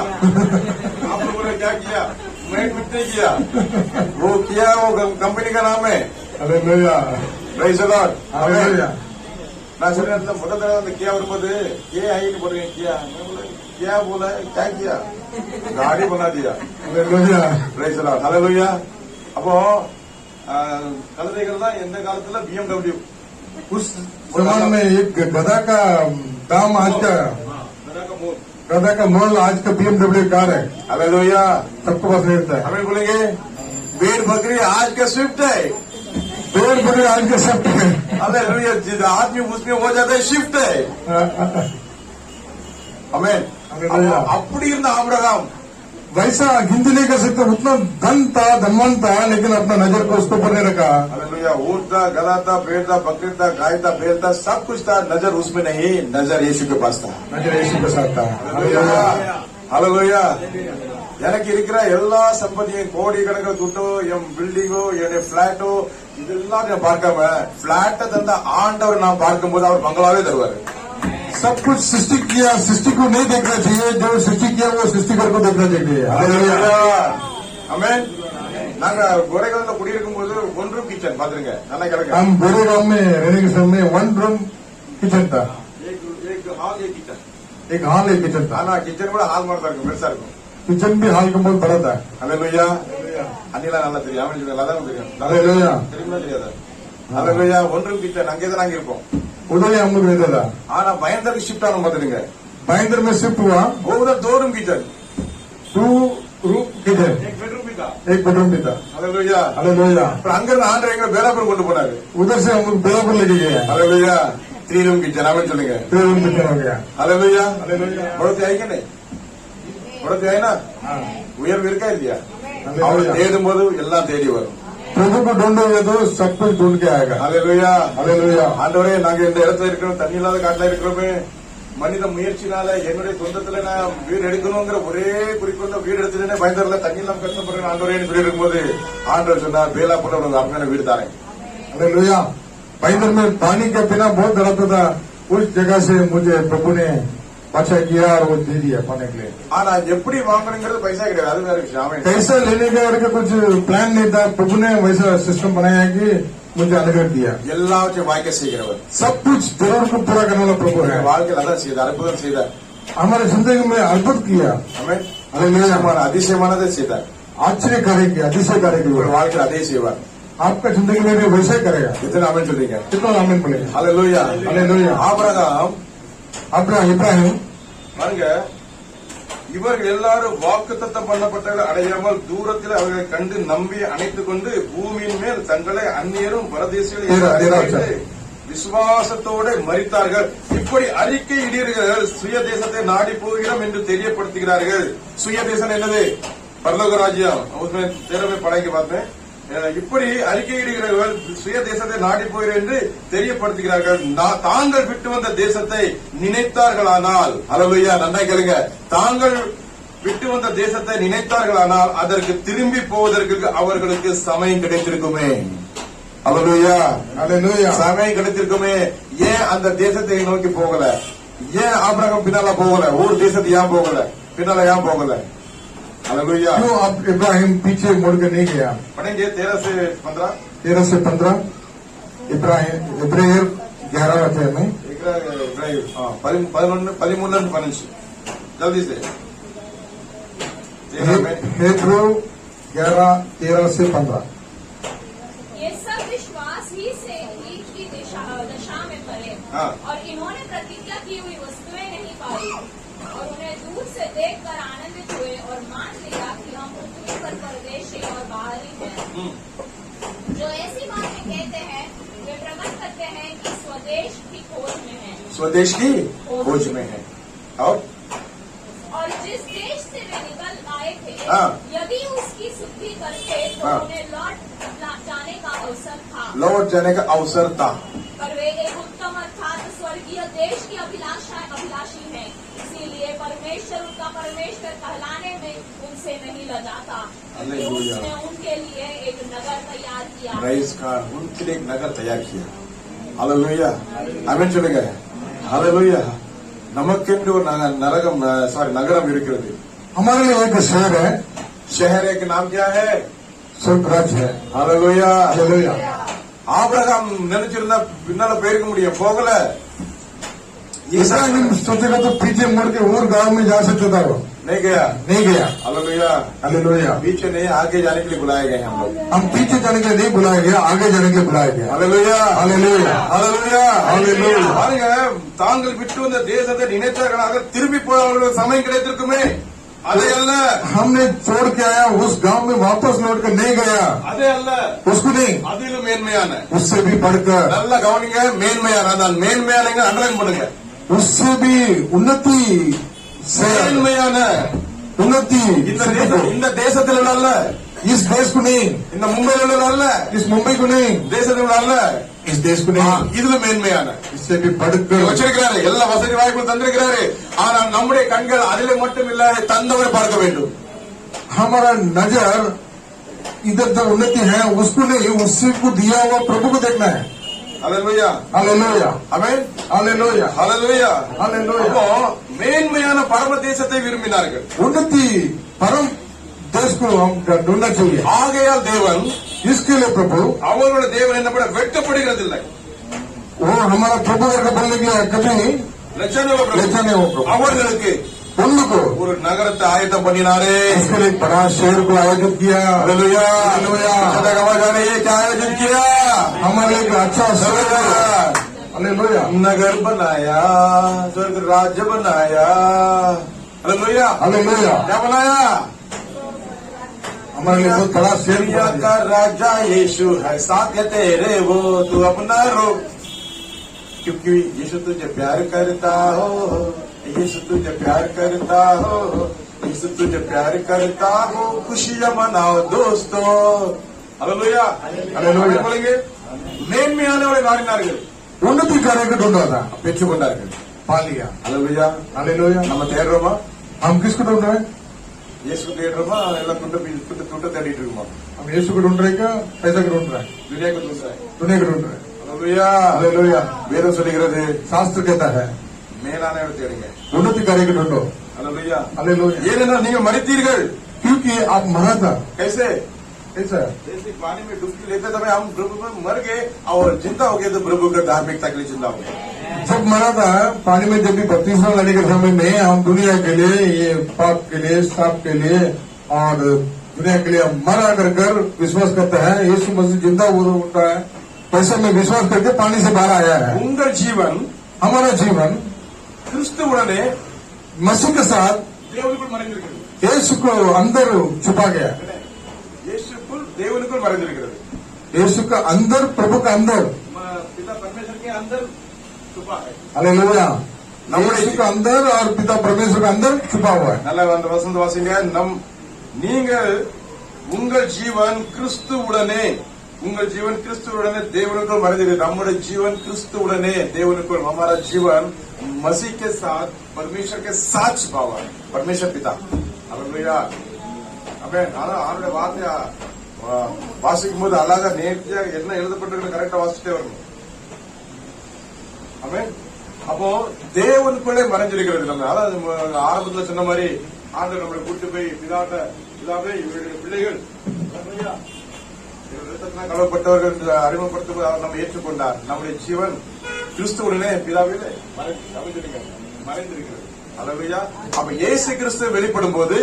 आप लोगों ने क्या किया? मैं कुछ नहीं किया. वो किया वो कंपनी का नाम है. Hallelujah Praise the Lord. Hallelujah நான் சொன்ன இடத்துல முதல் தடவை அந்த கியா வரும்போது KI போடுங்க கியா. क्या बोला है, क्या किया? गाड़ी बना दिया. Hallelujah Praise the Lord. Hallelujah. அப்போ கழுதைகள் தான் எந்த காலத்துல BMW. उस जमाने में एक गधा का दाम आज का गधा का मोल आज का BMW कार है। हालेलुया. सबको पास रहता है। हमें बोलेंगे भेड़ बकरी आज का स्विफ्ट है. पेड़ बड़े आज का सब है। हालेलुया. जिस आदमी उसमें हो जाता है शिफ्ट है. हमें हालेलुया। அப்படி இருந்த ஆபிரகாம் वैसा गिनती नहीं कर सकते, उतना धन था, धनवान था, लेकिन अपना नजर को उसके ऊपर नहीं रखा। हालेलुया. ऊंट था, गधा था, भेड़ था, बकरी था, गाय था, बैल था, सब कुछ था. नजर उसमें नहीं, नजर यीशु के पास था. नजर यीशु के साथ था। हालेलुया. हालेलुया. எனக்கு இருக்கிற எல்லா சம்பதியும் கோடி கணக்கில் துட்டோ என் பில்டிங்கோ என் பிளாட்டோ இதெல்லாம் நான் பார்க்காம பிளாட்டை தந்த ஆண்டவர் நான் பார்க்கும்போது அவர் பங்களாவே தருவாரு. सब कुछ सृष्टि किया, सृष्टि को नहीं देखना चाहिए, जो सृष्टि किया वो सृष्टिकर को देखना चाहिए। हालेलुया। ஆமென். நாங்க கோரைகால குடியிருக்கும் போது 1 ரூம் கிச்சன் பாத்துருங்க. நல்லா கிடக்கு. हम गोरे गांव में रहने के समय 1 रूम किचन था, एक हॉल एक किचन. एक हॉल एक किचन था। ஆனா கிச்சன் கூட ஹால் மாதிரி தான் இருக்கும், பெருசா இருக்கும். किचन भी हॉल का बहुत बड़ा था। हालेलुया. அன்னிலாம் நல்லா தெரியும். அவன் நல்லா தான் தெரியும். हालेलुया। தெரியுமா தெரியாதா? हालेलुया. 1 ரூம் கிச்சன் அங்கே தான் நாங்க இருப்போம். उधर ही हम लोग रहता था। ஆனா பயந்தருக்கு ஷிஃப்ட் ஆன பாத்துருங்க. महेंद्र में शिफ्ट हुआ, उधर 2 रूम किचन, 2 रूम किचन, एक बेडरूम भी था. एक बेडरूम भी था। हालेलुया. हालेलुया। அப்புறம் அங்க இருந்து ஆண்டவர் எங்களை பேலாபுரம் கொண்டு போனாரு. उधर से हम लोग बेलापुर लेके गए। हालेलुया. 3 room kitchen. அவன் சொல்லுங்க. 3 रूम किचन हो गया। हालेलुया. हालेलुया। बढ़ते आई कि नहीं? கொடுத்து ஏன்னா உயர்வு இருக்கா இல்லையா? அவனை தேடும் போது எல்லாம் தேடி வரும். प्रभु को ढूंढोगे तो सब कुछ ढूंढ के आएगा. ஹல்லேலூயா. हालेलुया. ஆண்டவரே, நாங்க இந்த இடத்துல இருக்கிறோம், தண்ணி இல்லாத காட்டுல இருக்கிறோமே, மனித முயற்சினால என்னுடைய சொந்தத்துல நான் வீடு எடுக்கணுங்கிற ஒரே குறிக்கோள் வீடு எடுத்துட்டேனே, பயந்தரில் தண்ணி இல்லாம கஷ்டப்படுறேன் ஆண்டவரேன்னு சொல்லி இருக்கும்போது ஆண்டவர் சொன்னார், வேலா போல உனக்கு அருமையான வீடு தாரேன். हालेलुया. बाइंदर में पानी का बिना बहुत डरता था. उस जगह से मुझे प्रभु ने अच्छा किया और वो दे दिया पाने के लिए. ஆனா எப்படி வாங்கணுங்கிறது பைசா கிடையாது, அது வேற விஷயம். அவன் पैसा लेने का और कुछ प्लान नहीं था. प्रभु ने वैसा सिस्टम बनाया कि मुझे अनुग्रह दिया. எல்லாவற்றையும் வாய்க்க செய்கிறவர், सब कुछ जरूर को पूरा करने वाला प्रभु है. வாழ்க்கையில் அதான் செய்தார், அற்புதம் செய்தார். हमारे जिंदगी में अद्भुत किया. ஆமென். हालेलुया. அதிசயமானதை செய்தார். आश्चर्य करेगी, अतिशय करेगी. உங்கள் வாழ்க்கையில் அதே செய்வார். आपका जिंदगी में भी वैसा ही करेगा. எத்தனை ஆமென் சொல்றீங்க? कितना आमीन बोलेगा. ஹல்லேலூயா. हालेलुया. ஆபிரகாம் इब्राहिम பாருங்க, இவர்கள் எல்லாரும் வாக்குத்தத்தம் பண்ணப்பட்டவர்கள் அடையாமல் தூரத்தில் அவர்களை கண்டு நம்பி அணைத்துக் கொண்டு பூமியின் மேல் தங்களை அந்நியரும் பரதேசிகள் விசுவாசத்தோடு மரித்தார்கள். இப்படி அறிக்கை இடுகிறார்கள், சுய தேசத்தை நாடி போகிறோம் என்று தெரியப்படுத்துகிறார்கள். சுய தேசம் என்னது? பரலோக ராஜ்யம். தேர்வை பழகி பார்த்தேன். இப்படி அறிக்கையிடுகிறவர்கள் சுய தேசத்தை நாடி போகிறோம் என்று தெரியப்படுத்துகிறார்கள். தாங்கள் விட்டு வந்த தேசத்தை நினைத்தார்களானால், ஹல்லேலூயா, நன்றாய் கேளுங்க, தாங்கள் விட்டு வந்த தேசத்தை நினைத்தார்களானால் அதற்கு திரும்பி போவதற்கு அவர்களுக்கு சமயம் கிடைத்திருக்குமே. ஹல்லேலூயா. हालेलुया. சமயம் கிடைத்திருக்குமே. ஏன் அந்த தேசத்தை நோக்கி போகல? ஏன் ஆபிரகாம் பின்னால போகல? ஒரு தேசத்தை ஏன் போகல? பின்னால ஏன் போகல? हालेलुया. क्यों अब इब्राहिम पीछे मुड़कर नहीं गया. पढ़ेंगे 13 से 15. 13 से 15 इब्राहिम 11 अध्याय में 13 जल्दी से. हेब्रू 11:13 से 15. ये सब विश्वास ही से एक ही दशा में पड़े हाँ। और इन्होंने प्रतिज्ञा की हुई वस्तुएं नहीं पाई और उन्हें दूर से देखकर आनंदित हुए और मान लिया कि हम पृथ्वी पर परदेशी और बाहरी हैं। जो ऐसी बातें कहते हैं वे प्रकट करते हैं कि स्वदेश की खोज में है, स्वदेश की खोज में है. और जिस देश से वे निकल आए थे हाँ। यदि उसकी शुद्धि करते तो हाँ। उन्हें लौट जाने का अवसर था, लौट जाने का अवसर था. पर वे एक उत्तम अर्थात स्वर्गीय देश की अभिलाषी हैं. इसीलिए परमेश्वर उनका परमेश्वर कहलाने में उनसे नहीं लजाता, क्योंकि हालेलुया. उसने उनके लिए एक नगर तैयार किया. Praise God. उनके लिए एक नगर तैयार किया. हालेलुया. आमीन சொல்லுங்க. हालेलुया. நமக்கென்று ஒரு நகரம் இருக்கிறது. हमारे लिए एक शहर है. शहर के नाम क्या है? स्वर्गराज है. हालेलुया. हालेलुया. ஆபிரகாம் நினைச்சிருந்தா பின்னால போயிருக்க முடியும், போகல. इब्राहिम सोचेगा तो पीछे मुड़ के और गांव में जा सकता था. वो नहीं गया. नहीं गया. हालेलुया. हालेलुया. पीछे नहीं, आगे जाने के लिए बुलाए गए हम लोग. हम पीछे जाने के लिए नहीं बुलाया गया, आगे जाने के लिए बुलाया गया. हालेलुया. हालेलुया. हालेलुया. हालेलुया. பாருங்க, தாங்கள் விட்டு வந்த தேசத்தை நினைத்தார்களாக திரும்பி போய் அவர்களுக்கு சமயம் கிடைத்திருக்குமே. அதே அல்ல. हमने छोड़ के आया उस गांव में वापस लौट कर नहीं गया. அதே அல்ல. उसको नहीं, அதிலும் மேன்மையான, उससे भी बढ़कर, நல்லா கவனிங்க, மேன்மையான, நான் மேன்மையானங்க அண்டர்லைன் பண்ணுங்க. उससे भी उन्नति से மேன்மையான उन्नति இந்த தேசத்தில் உள்ள அல்ல, इस देश को नहीं, இந்த மும்பையில் உள்ள அல்ல, इस मुंबई को नहीं, தேசத்தில் உள்ள அல்ல, इस देश को नहीं, இதுல மேன்மையான. इससे भी बढ़कर வச்சிருக்கிறாரு, எல்லா வசதி வாய்ப்பும் தந்திருக்கிறாரு. ஆனால் நம்முடைய கண்கள் அதிலே மட்டும் இல்ல, தந்தவரை பார்க்க வேண்டும். हमारा नजर इधर जो उन्नति है उसको नहीं, उससे को दिया हुआ प्रभु को देखना है. हालेलुया. हालेलुया. ஆமென். हालेलुया. हालेलुया. हालेलुया. அப்போ மேன்மையான பரம தேசத்தை விரும்பினார்கள். उन्नति परम देश को हम ढूंढना चाहिए. ஆகையால் தேவன், इसके लिए प्रभु, அவர்களுடைய தேவன் என்ன பண்ண வெட்கப்படுகிறதில்லை. वो हमारा प्रभु वर्ग बनने के लिए कभी லட்சண लज्जा हो प्रभु. அவர்களுக்கு उनको ஒரு நகரத்தை ஆயத்தம் பண்ணினாரே. इसके लिए एक बड़ा शहर को आयोजित किया. हालेलुया. हालेलुया. ये क्या आयोजन किया? हमारे लिए एक अच्छा शहर. हालेलुया. नगर बनाया, स्वर्ग राज्य बनाया. हालेलुया. हालेलुया. क्या बनाया? हमारे लिए बहुत बड़ा शहर दुनिया बना का दिया. राजा यीशु है, साथ है तेरे वो, तू अपना रोक. क्योंकि यीशु तुझे प्यार करता हो, यीशु तुझे प्यार करता हो, यीशु तुझे प्यार करता हो, खुशियां मनाओ दोस्तों. हालेलुया. हालेलुया. बोलेंगे மேன்மையானவரை நாடினார்கள், उन्नति करने को ढूंढ रहा था, பெற்றுக்கொண்டார்கள். पा लिया. हालेलुया. हालेलुया. நம்ம தேடுறோமா? हम किसको ढूंढ रहे हैं? இயேசு தேடுறோமா? எல்லாம் துட்ட தேடிட்டு இருக்குமா? हम यीशु को ढूंढ रहे हैं क्या पैसा को ढूंढ रहे हैं? दुनिया को दूसरा है. दुनिया को ढूंढ रहे हैं. हालेलुया. हालेलुया. வேதம் சொல்லுகிறது शास्त्र कहता है மேலான இடத்தை தேடுங்க. उन्नति करने को ढूंढो. हालेलुया. हालेलुया. ஏனென்றால் நீங்கள் மரித்தீர்கள். क्योंकि आप मरा था. कैसे? ऐसा है. जैसे पानी में डुबकी लेते समय हम प्रभु में मर गए और जिंदा हो गए तो प्रभु का धार्मिकता के लिए जिंदा हो गए. जब मरा था पानी में, जब भी बपतिस्मा लेने के समय में हम दुनिया के लिए, ये पाप के लिए, श्राप के लिए और दुनिया के लिए मरा कर विश्वास करता है. यीशु मसीह जिंदा होता है, पैसे में विश्वास करके पानी से बाहर आया है. உங்கள் ஜீவன் हमारा जीवन கிறிஸ்துவுடனே मसीह के साथ தேவனுக்குள் மறைந்திருக்கிறது. यीशु को अंदर छुपा गया. இயேசுக்குள் தேவனுக்குள் மறைந்திருக்கிறது. यीशु का अंदर, प्रभु का अंदर. पिता परमेश्वर के अंदर छुपा है. हालेलुया. यीशु का अंदर और पिता परमेश्वर का अंदर छुपा हुआ है. நல்ல அந்த வசந்த வாசிங்க. நீங்கள் உங்கள் ஜீவன் கிறிஸ்துவுடனே, உங்கள் जीवन கிறிஸ்துவுடனே தேவனுக்குள் மறைந்திருக்கிறது. நம்முடைய जीवन கிறிஸ்துவுடனே தேவனுக்குள், हमारा जीवन मसीह के साथ, परमेश्वर के साथ छुपा हुआ है. परमेश्वर पिता. हालेलुया. அவனுடைய வார்த்தைய வாசிக்கும் போது அழகா நேர்த்தியா என்ன எழுதப்பட்டிருக்கு கரெக்டா வாசிச்சுட்டே வரணும். ஆமென். அப்போ தேவனுக்குள்ளே மறைஞ்சிருக்கிறது. நம்ம அதாவது ஆரம்பத்துல சொன்ன மாதிரி ஆண்டவர் நம்மளை கூட்டு போய் பிதாவே இவருடைய பிள்ளைகள் கலவப்பட்டவர்கள் அறிமுகப்படுத்தும் போது அவர் நம்ம ஏற்றுக்கொண்டார். நம்முடைய ஜீவன் கிறிஸ்துவுடனே பிதாவிலே மறைந்திருக்கிறது. அல்லேலூயா. அப்ப இயேசு கிறிஸ்து வெளிப்படும் போது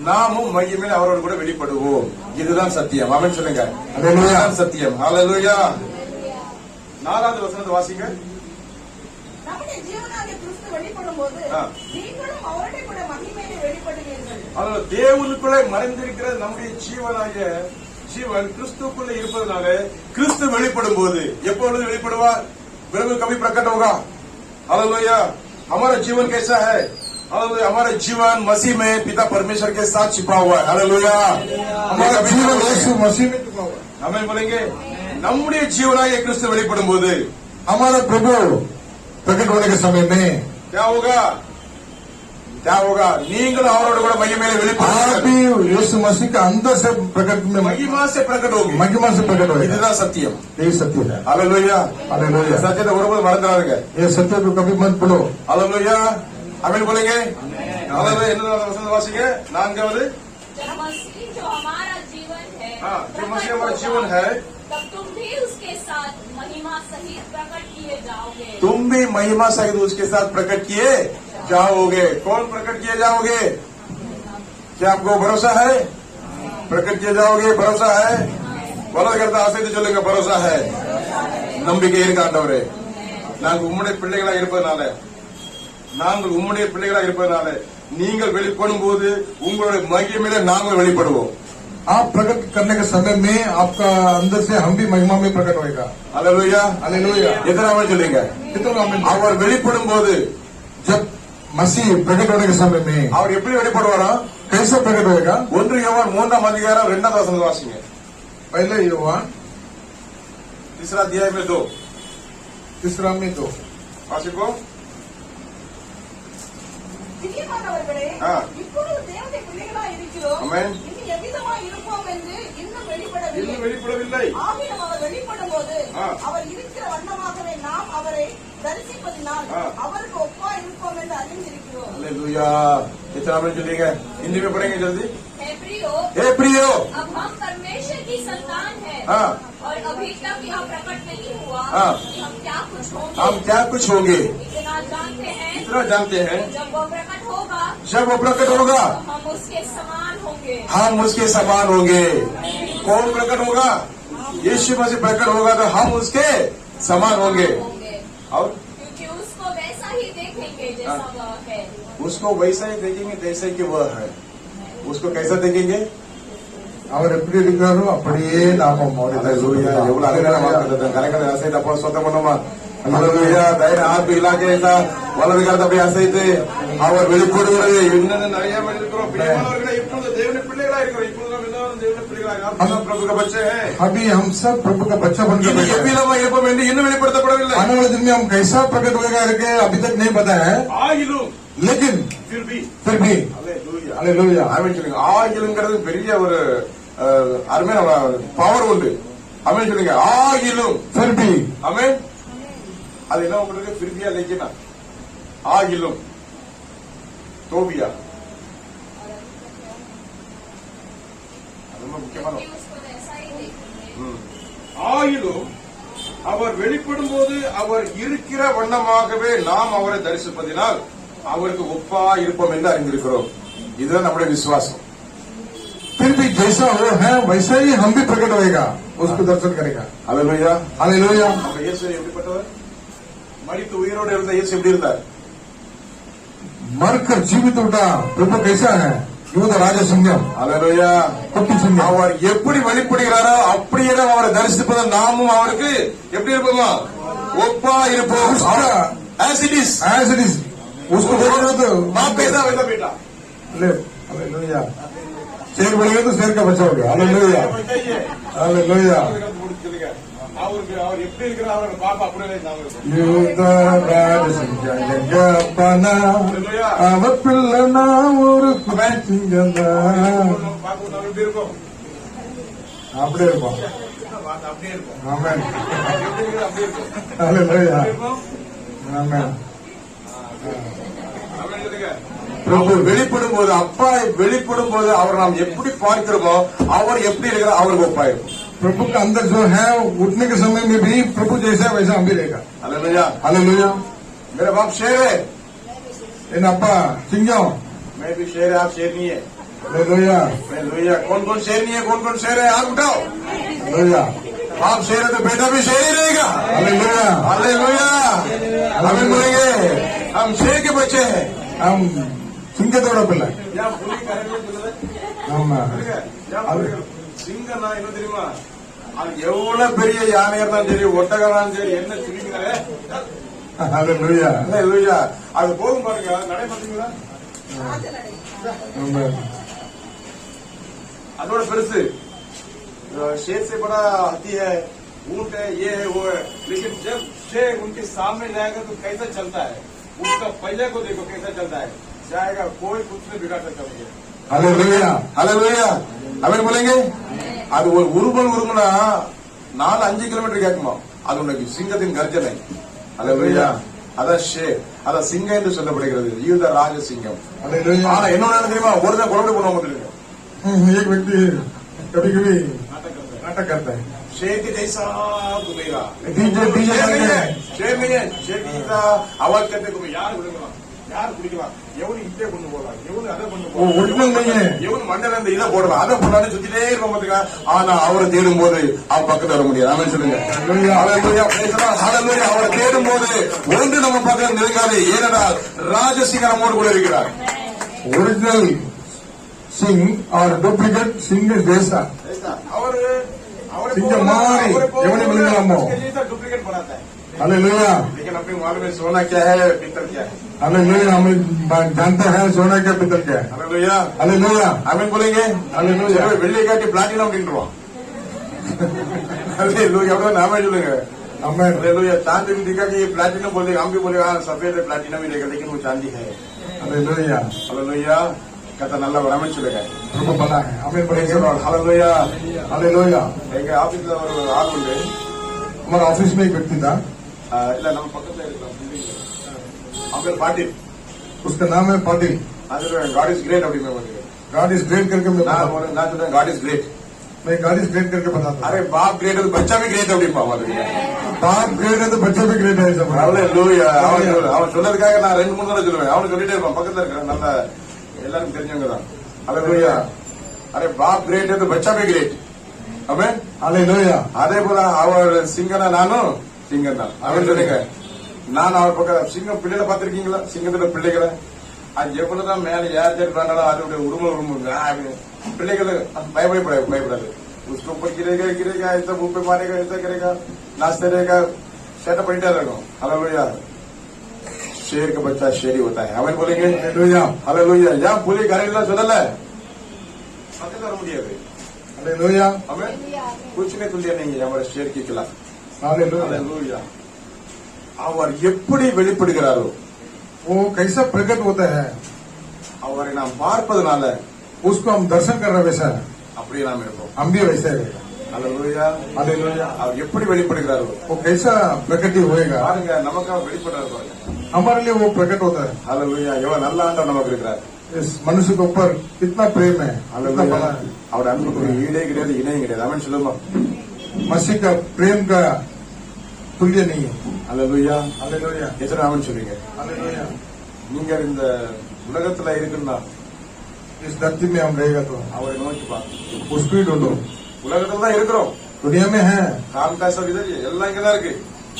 நாமும் மையமே அவரோடு கூட வெளிப்படுவோம். இதுதான் சத்தியம். அவன் சொல்லுங்க, அதுதான் சத்தியம். ஹalleluya. 4வது வசனத்தை வாசிங்க. நம்முடைய ஜீவனாகிய கிறிஸ்து வெளிப்படும்போது நீங்களும் அவரோட கூட மகிமையிலே வெளிப்படுவீர்கள். அதனால தேவனுக்குள்ளே மறைந்திருக்கிற நம்முடைய ஜீவன் கிறிஸ்துக்குள்ளே இருப்பதனால கிறிஸ்து வெளிப்படும் போது எப்பொழுது வெளிப்படுவார்? प्रभु कभी प्रकट होगा. हालेलुया. हमारा जीवन कैसा है? हालेलुया. हमारा जीवन मसीह में पिता परमेश्वर के साथ छिपा हुआ है. हालेलुया. हमारा जीवन यीशु मसीह में छुपा हुआ है. हमें बोलेंगे நம்முடைய ஜீவனாகிய கிறிஸ்து வெளிப்படும் போது हमारा प्रभु प्रकट होने के समय में क्या होगा? நீங்கள் அவரோட கூட மகிமையிலே आप வெளிப்படுவீர்கள். भी यीशु मसीह का अंदर से प्रकट में, மகிமா से प्रकट होगी. महिमा से प्रकट होगा. இதுதான் சத்தியம். यही सत्य है. हालेलुया. हालेलुया. சத்தியத்தை ஒருபோது மறந்துடாதீங்க. ये सत्य को कभी मत भूलो. हालेलुया. आमीन बोलेंगे. हालेलुया. என்ன வசனம் வாசிங்க. 4வது. जब मसीह जो हमारा जीवन है, हाँ, जो मसीह हमारा जीवन है, तब तुम भी उसके साथ महिमा सहित प्रकट किए जाओगे. तुम भी महिमा सहित उसके साथ प्रकट किए जाओगे. कौन प्रकट किए जाओगे? क्या आपको भरोसा है? प्रकट किए जाओगे. भरोसा है? வலது கருத்தை அசைத்து சொல்லுங்க. பரோசா है. நம்பிக்கை இருக்க ஆண்டவரே, நாங்கள் உம்முடைய பிள்ளைகளா இருப்பதனால நீங்கள் வெளிப்படும் போது உங்களுடைய மகிமையில நாங்கள் வெளிப்படுவோம். आप प्रकट करने के समय में आपका अंदर से हम भी महिमा में प्रकट होएगा. हालेलुया. हालेलुया. எத்தனை ஆமென் சொல்லுங்க. कितना आमीन. அவர் வெளிப்படும் போது जब मसीह प्रकट होने के समय में அவர் எப்படி வெளிப்படுவாரா? कैसे प्रकट होएगा? 1 யோவான் 3ஆம் அதிகாரம் 2வது வசனம் வாசிங்க. पहले யோவான் तीसरा अध्याय में 2 तीसरा में 2 வாசிப்போ. பிரியமானவர்களே, இப்பொழுது தேவனுடைய பிள்ளைகளாய் இருக்கிறோம். ஆமென். இனி எவ்விதமாய் இருப்போம் என்று இன்னும் வெளிப்படவில்லை. இன்னும் வெளிப்படவில்லை. ஆகிலும் அவர் வெளிப்படும் போது அவர் இருக்கிற வண்ணமாகவே நாம் அவரை தரிசிப்பதினால் அவருக்கு ஒப்பா இருப்போம் என்று அறிந்திருக்கிறோம். हालेलुया. इतना आमेन சொல்லுங்க. हिंदी में पढ़ेंगे जल्दी. हे प्रियो, अब हम परमेश्वर की संतान हैं. और अभी तक यह प्रकट नहीं हुआ कि हम क्या कुछ होंगे. इतना जानते हैं जब वो प्रकट होगा तो हम उसके समान होंगे. कौन प्रकट होगा? यीशु मसीह प्रकट होगा तो हम उसके समान होंगे. और क्योंकि उसको वैसा ही देखेंगे जैसा वह है. उसको वैसा ही देखेंगे जैसे कि वह है. उसको कैसा देखेंगे? அவர் எப்படி இருக்காரோ அப்படியே நாம हालेलुया. எவ்வளவு அழகான வார்த்தை. கரங்களை அசைத்து அப்போ சொந்தம் பண்ணுமா. हालेलुया. தைரிய ஆத்து இலாக்கை வலது கருத்தை அப்படியே அசைத்து அவர் வெளிப்படுகிறது என்னென்ன நிறைய இருக்கிறோம் பிரியமானவர்களே இப்பொழுது தேவனுடைய பிள்ளைகளா இருக்கிறோம் இப்பொழுது நாம் எல்லாரும் தேவனுடைய பிள்ளைகளா हम प्रभु का बच्चे हैं अभी हम सब प्रभु का बच्चा बन இது गए எவ்விதமா இருப்போம் என்று இன்னும் வெளிப்படுத்தப்படவில்லை आने वाले दिन में हम कैसा प्रकट होगा करके अभी तक नहीं पता है ஆயிலும் लेकिन फिर भी हालेलुया ஆமென் சொல்லுங்க ஆயிலுங்கிறது பெரிய ஒரு அருமையான பவர் உண்டு ஆமென் சொல்லுங்க ஆயிலும் फिर भी ஆமென் அது என்ன உங்களுக்கு பிரிபியா லேக்கினா ஆகிலும் தோபியா அது ரொம்ப முக்கியமான कि उसको ऐसा ही देखेंगे ஆயிலும் அவர் வெளிப்படும் போது அவர் இருக்கிற வண்ணமாகவே நாம் அவரை தரிசிப்பதினால் அவருக்கு ஒப்பா இருப்போம் என்று அறிந்திருக்கிறோம் இதுதான் நம்முடைய விசுவாசம் फिर भी जैसा वो है वैसा ही हम भी प्रकट होएगा उसको दर्शन करेगा அல்லேலூயா हालेलुया நம்ம இயேசு எப்படிப்பட்டவர் மரித்து உயிரோடு இருந்த இயேசு எப்படி இருந்தார் मरकर जीवित उठा प्रभु कैसा है யூத ராஜசிங்கம் அல்லேலூயா குட்டி சிங்கம் அவர் எப்படி வெளிப்படுகிறாரோ அப்படியே நாம் அவரை தரிசிப்பதால் நாமும் அவருக்கு எப்படி இருப்போமா ஒப்பா இருப்போம் as it is as it is उसको देखोगे तो बाप कैसा वैसा बेटा ले हालेलुया शेर बनेगा तो शेर का बच्चा हो गया हालेलुया हालेलुया அவருக்கு அவர் எப்படி இருக்கிறார் அவரோட பாப்பா அப்படியே நாம இருக்கோம் யூத ராஜசிங்கம் எங்கப்பனா அவ பிள்ளனா ஒரு குச்சிங்கந்தா பாப்பா நம்ம எப்படி இருக்கோம் அப்படியே இருப்போம் அப்படியே இருக்கும் ஆமென் எப்படி இருக்கிறார் அப்படியே இருக்கும் हालेलुया இருக்கும் ஆமென் ஆமென் சொல்லுங்க பிரபு வெளிப்படும் போது அப்பா வெளிப்படும் போது அவர் நாம் எப்படி பார்க்கிறோமோ அவர் எப்படி இருக்கிறார் அவருக்கு ஒப்பா இருக்கும் प्रभु का अंदर जो है उठने के समय में भी प्रभु जैसा वैसा हम भी रहेगा हालेलुया हालेलुया मेरा बाप शेर है इन अप्पा सिंगम मैं भी शेर है आप शेर नहीं है हालेलुया हालेलुया कौन कौन शेर नहीं है कौन कौन शेर है हाथ उठाओ हालेलुया बाप शेर है तो बेटा भी शेर ही रहेगा हालेलुया हालेलुया हम बोलेंगे हम शेर के बच्चे हैं हम சிங்கத்தோட பிள்ளை या पुली करेंगे बोले ஆமா சிங்கம்னா என்ன தெரியுமா அது எவ்வளவு பெரிய யானையா இருந்தாலும் சரி ஒட்டகராலும் சரி என்ன சிரிங்களே हालेलुया இல்லையா அது போகும் பாருங்க நடை பார்த்தீங்களா ஆமா அதோட பெருசு शेर से बड़ा हाथी है ऊंट है ये है वो है लेकिन जब शेर उनके सामने जाएगा तो कैसा चलता है उसका पहिया को देखो कैसा चलता है जाएगा कोई कुछ नहीं बिगाड़ सकता मुझे हालेलुया हालेलुया அவன் போலங்க அது ஒரு உருமனா 4-5 கிலோமீட்டர் கேட்குமா அது உனக்கு சிங்கத்தின் கர்ஜனை அல்லேலூயா அதான் ஷேர் அதான் சிங்கம் என்று சொல்லப்படுகிறது யூத ராஜ சிங்கம் हालेलुया ஆனா என்னன்னு தெரியுமா ஒருத்தன் குழந்தை பண்ணுவாங்க தெரியுங்க एक व्यक्ति कभी कभी नाटक करता है शेर के जैसा घूमेगा डीजे शेर नहीं है शेर नहीं है शेर की जैसा आवाज करते घूमे यार விடுங்களா யார் குடிக்கலாம் எவனு இட்டே கொண்டு போலாம் எவனு அதை கொண்டு वो ओरिजिनल नहीं है எவனு மண்டல இந்த இதை போடலாம் அதை போட்டாலும் சுத்திட்டே இருக்க மாட்டேங்க ஆனா அவரை தேடும் போது அவன் பக்கத்துல வர முடியாது அவன் சொல்லுங்க ஹalleluya அவரை தேடும் போது ஒன்று நம்ம பக்கத்தில் நெருங்காது ஏனென்றால் ராஜசிங்க நம்மோடு கூட இருக்கிறார் ओरिजिनल सिंह और डुप्लीकेट सिंह जैसा அவரு சிங்கம் மாதிரி எவனை விழுங்கலாமோ डुप्लीकेट बनाता है हालेलुया लेकिन अपने मालूम है सोना क्या है पीतल क्या है हालेलुया हम जानते हैं सोना क्या पीतल क्या है हालेलुया हालेलुया आमीन बोलेंगे हालेलुया வெள்ளி காட்டி பிளாட்டினம் கிண்டுருவான் हालेलुया எவ்வளவு நாமே சொல்லுங்க आमेन हालेलुया चांदी भी दिखा कि ये प्लैटिनम बोलेगा हम भी बोलेगा हाँ सफेद है प्लैटिनम ही रहेगा लेकिन वो चांदी है हालेलुया हालेलुया कहता नल्ला वरामन चलेगा प्रभु बना है आमेन पढ़ेंगे हालेलुया हालेलुया எங்க ஆபீஸ்ல ஒரு ஆள் உண்டு हमारे ऑफिस में एक व्यक्ति था இல்ல நம்ம பக்கத்துல இருக்கலாம் அவங்க பாட்டில் उसका नाम है पाटिल அது காட் இஸ் கிரேட் அப்படி मैं गॉड इज ग्रेट करके मैं நான் बताता நான் சொல்றேன் காட் இஸ் கிரேட் हूं। मैं गॉड इज ग्रेट करके बताता अरे बाप ग्रेट है तो बच्चा भी ग्रेट அப்படிப்பா மாதிரி हूं। बाप ग्रेट है तो बच्चे भी ग्रेट है सब हालेलुया அவன் சொன்னதுக்காக நான் 2-3 தடவை சொல்லுவேன் அவன் சொல்லிட்டே இருப்பான் பக்கத்துல இருக்கிற நல்ல எல்லாரும் தெரிஞ்சவங்க தான் हालेलुया अरे बाप ग्रेट है तो बच्चा भी ग्रेट आमेन हालेलुया அதே போல அவர் சிங்கனா நானும் சிங்கம் தான் அவன் சொல்லுங்க நான் அவர் பக்கம் சிங்கம் பிள்ளைகளை பார்த்திருக்கீங்களா சிங்கத்தோட பிள்ளைகளை அது எவ்வளவுதான் மேல ஏர் பண்ணாலும் அதோட உருவம் பிள்ளைகள் பயப்படாது उसको ऊपर गिरेगा ऐसा मुंह पे मारेगा ऐसा करेगा नाचते रहेगा सेटअप பண்ணிட்டே இருக்கும் हालेलुया शेर का बच्चा शेर ही होता है हमें बोलेंगे हालेलुया हालेलुया यहाँ புலி கரையில சொல்லல सत्य कर முடியாது हालेलुया हमें कुछ नहीं तुल्य नहीं है हमारे शेर के खिलाफ हालेलुया हालेलुया அவர் எப்படி வெளிப்படுகிறாரோ वो कैसा प्रकट होता है அவரை நாம் பார்ப்பதனால उसको हम दर्शन कर रहे वैसा है அப்படியே நாம் இருப்போம் हम भी वैसे रहेगा हालेलुया हालेलुया அவர் எப்படி வெளிப்படுகிறாரோ वो कैसा प्रकट होएगा பாருங்க நமக்கு அவர் வெளிப்படுறாரு பாருங்க हमारे लिए वो प्रकट होता है हालेलुया எவ்வளவு நல்ல ஆண்டவர் நமக்கு இருக்கிறார் इस मनुष्य के ऊपर कितना प्रेम है कितना हालेलुया बड़ा है அவர் அன்புக்கு ஈடே கிடையாது இணையும் கிடையாது அவன் சொல்லுமா मसीह का प्रेम का तुल्य नहीं है हालेलुया हालेलुया எத்தனை அவன் சொல்றீங்க हालेलुया நீங்க இந்த உலகத்துல இருக்குன்னா इस धरती में हम रहेगा तो அவரை நோக்கி பார்க்கணும் उसको ही ढूंढो உலகத்துல தான் இருக்கிறோம் दुनिया में है காம் காசம் இதர் எல்லாம் இங்கதான் இருக்கு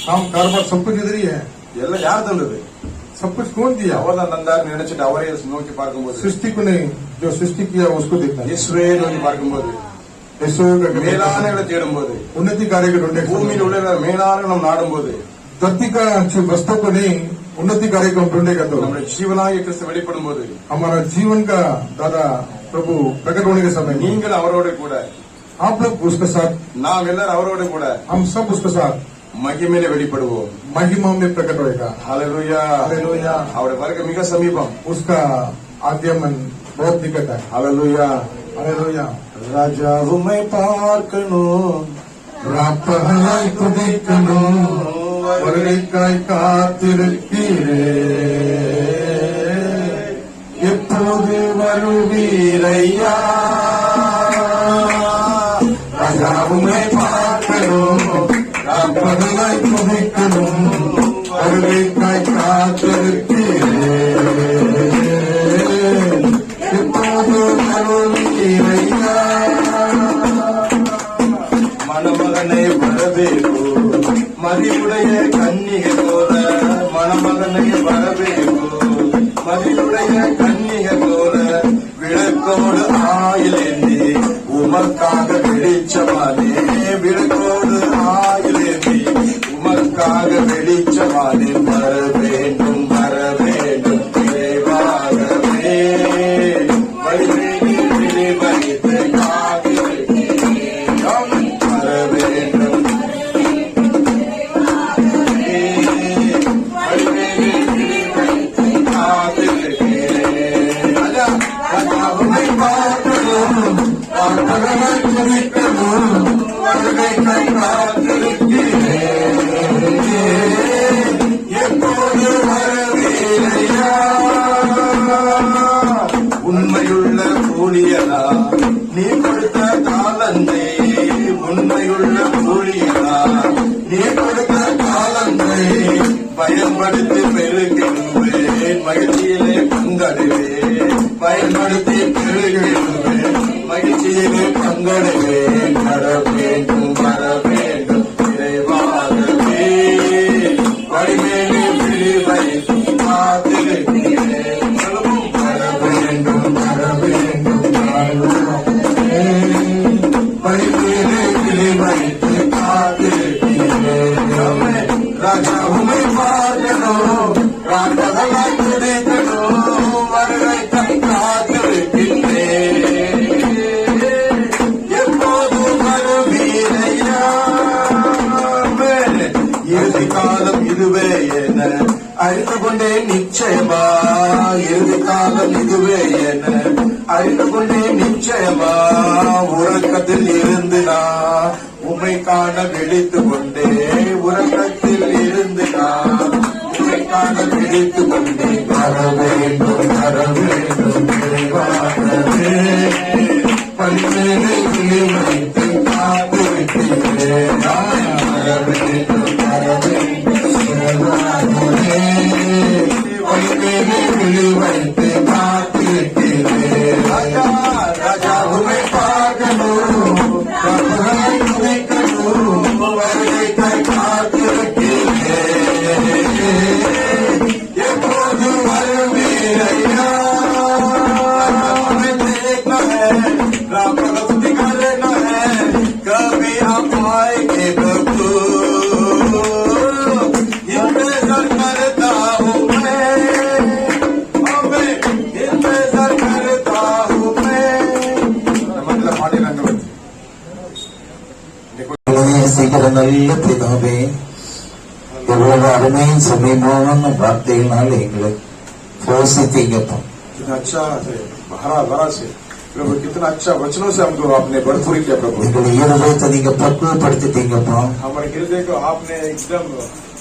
काम कारोबार सब कुछ इधर ही है எல்லாம் யார் தந்தது सब कुछ कौन दिया அவர் தான் தந்தார் நினைச்சிட்டு அவரே நோக்கி பார்க்கும்போது सृष्टि को नहीं जो सृष्टि किया उसको देखना है இயேசுவே நோக்கி பார்க்கும்போது यीशु का மேலானங்களை தேடும்போது उन्नति कार्य के ढूंढने பூமியில் உள்ள மேலான நாம் நாடும்போது धरती का जो वस्तु को नहीं उन्नति कार्य को हम ढूंढेगा तो நம்முடைய ஜீவனாகிய கிறிஸ்து வெளிப்படும் போது हमारा जीवन का दादा प्रभु प्रकट होने के समय நீங்கள் அவரோட கூட आप लोग उसके साथ நாம் எல்லாரும் அவரோட கூட हम सब उसके साथ மகிமையில வெளிப்படுவோம் महिमा में प्रकट होएगा हालेलुया हालेलुया அவருடைய வருகை மிக சமீபம் उसका आगमन बहुत निकट है हालेलुया हालेलुया ராஜா உம்மை பார்க்கணும் ராப்பகலாய் துதிக்கணும் வருகைக்காய் காத்திருக்கிறே எப்போது வருவீரையா ராஜாவுமை பார்க்கணும் ராப்பகலாய் துதிக்கணும் வருகைக்காய் காத்திருக்கிறே எப்போது வருவீரையா மணமகனை வரவேற்பு மதியுடைய கன்னிகை போல மணமகனை வரவேற்பு மதியுடைய கன்னிகை போல விளக்கோடு ஆயிலேந்தி உமக்காக வெளிச்சமானே விளக்கோடு ஆயிலேந்தி உமக்காக வெளிச்சமானே வர வேண்டும் விரைவாகவே வழிவேலி விழிவைத்து காத்திருக்கிறேன் வர வேண்டும் வழிவேலி விழிவைத்து காத்திருக்கிறேன் ராஜாவுமை பார்க்கணும் பார்ப்பதனை குறிக்கணும் வருகைக்கை காத்திருக்கிறேன் எப்போது வரவேலையா உண்மையுள்ள ஊழியனா நீ கொடுத்த காலந்தை உண்மையுள்ள ஊழியனா நீ கொடுத்த காலந்தை பயன்படுத்தி பெருகிடுவேன் மகிழ்ச்சியிலே பங்கடைவேன் பயன்படுத்தி பெருகிடுவேன் மகிழ்ச்சியிலே பங்கடைவேன் வர வேண்டும் விரைவாகவே வழிமேலே விழிவைத்து காத்திருக்கிறேன் வர வேண்டும் வழிமேலே விழிவைத்து காத்திருக்கிறேன் ராஜாவுமை பார்க்கணும் ராஜகளாய் துதிக்கணும் வருகை காத்திருக்கின்றேன் எப்போது வருவீரையா இறுதி காலம் இதுவே என அறிந்து கொண்டேன் நிச்சயமா இறுதி காலம் இதுவே என அறிந்து கொண்டேன் நிச்சயமா உறக்கத்தில் இருந்து நான் உமை காண விழித்து கொண்டே உறக்கத்தில் இருந்து நான் உமை காண விழித்து கொண்டே வர வேண்டும் விரைவாகவே பல்வேறு விழிவைத்து காத்திருக்கிறேன் வர வேண்டும் பல்வேறு விழிவைத்து காத்திருக்கிறேன் ராஜாவுமை பார்க்கணும் வருகைக்காய் காத்திருக்கிறேன் எப்போது வருவீர நல்ல பிதாவே, இவ்வளவு அருமையும் சமீபமான வார்த்தைகளால் எங்களை போஷித்தீங்கப்பா. कितना अच्छा से हरा भरा से प्रभु, कितना अच्छा वचनों से हमको आपने भरपूर किया प्रभु। எங்களை இருதயத்தை நீங்க பக்குவப்படுத்திட்டீங்கப்பா. हमारे हृदय को आपने एकदम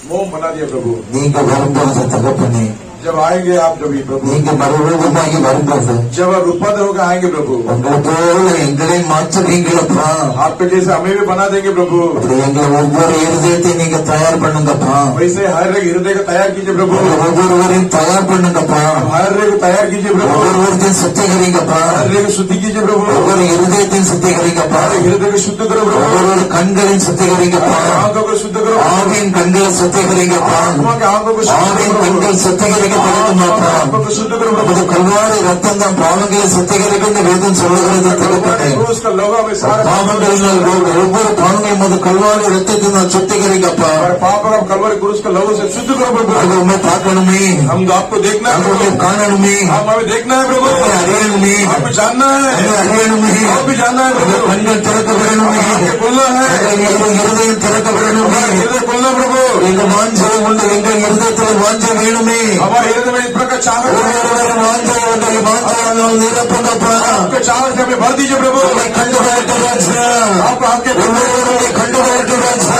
मोम बना दिया प्रभु। நீங்க வரும்போது தகப்பனே, जब आएंगे आप जब प्रभु, நீங்க மறுரூபமாகி வரும்போது जब रूपांतर होकर आएंगे प्रभु, உங்களை போல எங்களை மாற்றுவீங்களப்பா. आपके जैसे हमें भी बना देंगे प्रभु। அப்படி எங்களை ஒவ்வொரு இருதயத்தை நீங்க தயார் பண்ணுங்கப்பா. वैसे हर एक हृदय को तैयार कीजिए प्रभु। ஒவ்வொருவரையும் தயார் பண்ணுங்கப்பா. हर एक को तैयार कीजिए प्रभु। ஒவ்வொருவரையும் சுத்திகரிங்கப்பா. हर एक को शुद्ध कीजिए प्रभु। ஒவ்வொரு இருதயத்தையும் சுத்திகரிங்கப்பா. हर हृदय को शुद्ध करो प्रभु। ஒவ்வொரு கண்களையும் சுத்திகரிங்கப்பா. आंखों को शुद्ध करो। ஆவியின் கண்களை சுத்திகரிங்கப்பா. आत्मा के आंखों को शुद्ध ஆவியின் करो। கண்கள் சுத்திகரிக்கப்படட்டுமாப்பா. आंखों को शुद्ध करो நமது प्रभु। கல்வாரி ரத்தம் தான் பாவங்களை சுத்திகரிக்கும் வேதம் சொல்லுகிறது தகப்பனே. उसका लोगों में सारे பாவங்களினால் ஒவ்வொரு பாவங்களையும் மது கல்வாரி ரத்தத்தினால் சுத்திகரிக்கப்பா. हमारे पाप और कलवरी क्रूस के लोगों से शुद्ध करो प्रभु। அது உண்மை பார்க்கணுமே, हम आपको देखना है அது உண்மை प्रभु। காணணுமே, हम हमें देखना है प्रभु। உண்மை அறியணுமே, हमें जानना है, உண்மை அறியணுமே, और भी जानना है உங்கள் प्रभु। கண்கள் திறக்கப்படணுமே, आंखें खोलना है, எங்கள் இருதயம் திறக்கப்படணுமே. हृदय खोलना प्रभु। எங்கள் வாஞ்சை உண்டு, எங்கள் இருதயத்தில் வாஞ்சை வேணுமே. हमारे हृदय में इस प्रकार चाहत है। ஒவ்வொருவரும் வாஞ்சை உண்டு, வாஞ்சையால் நிரப்புங்கப்பா. आपके चाहत से हमें भर दीजिए प्रभु। உங்களை கண்டு வரட்டும் ராஜா. आप आके ஒவ்வொருவரை கண்டு வரட்டும் ராஜா.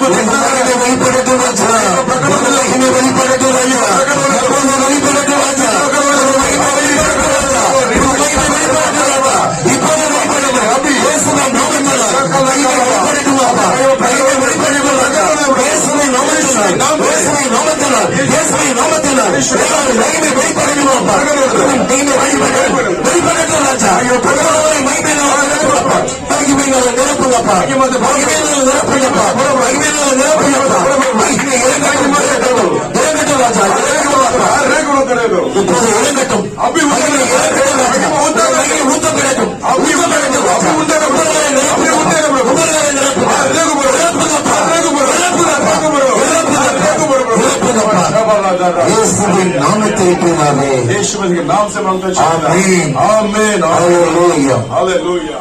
உங்களை வெளிப்படட்டும் ராஜா. உங்களை வெளிப்படட்டும் ராஜா. உங்களை வெளிப்படட்டும் ராஜா. இப்போது வெளிப்படுங்க. இயேசுவின் நாமத்தினால் நீங்கள் வெளிப்படட்டுமாப்பா. நீங்கள் வெளிப்படட்டும் ராஜா. இயேசுவின் நாமத்தினால், இயேசுவின் நாமத்தினால், இயேசுவின் நாமத்தினால் எல்லாரும் மகிமை வெளிப்படணுமாப்பா. நீங்கள் வெளிப்படட்டும் ராஜா. பிரபுவை மகிமையினால் நிரப்புங்கப்பா. மகிமையினால் நிரப்புங்கப்பா. மகிமையினால் நிரப்புங்கப்பா. மகிமையினால் நிரப்புங்கப்பா. மகிமை இறங்கட்டும் ராஜா. இறங்குவாப்பா. இப்போது இறங்கட்டும். மகிமை இறங்கட்டும் ராஜா. மகிமை ஊத்தம் கிடைக்கும். ஊத்தம் கிடைக்கும் ராஜா. உங்களை நிரப்புங்கப்பா. உங்களை நிரப்புங்கப்பா. நிரப்புங்கப்பா. நிரப்புங்கப்பா. இயேசுவின் நாமத்தில் பிதாவே. यीशु के नाम से मांगते हैं। आमीन। आमीन। हालेलुया. हालेलुया।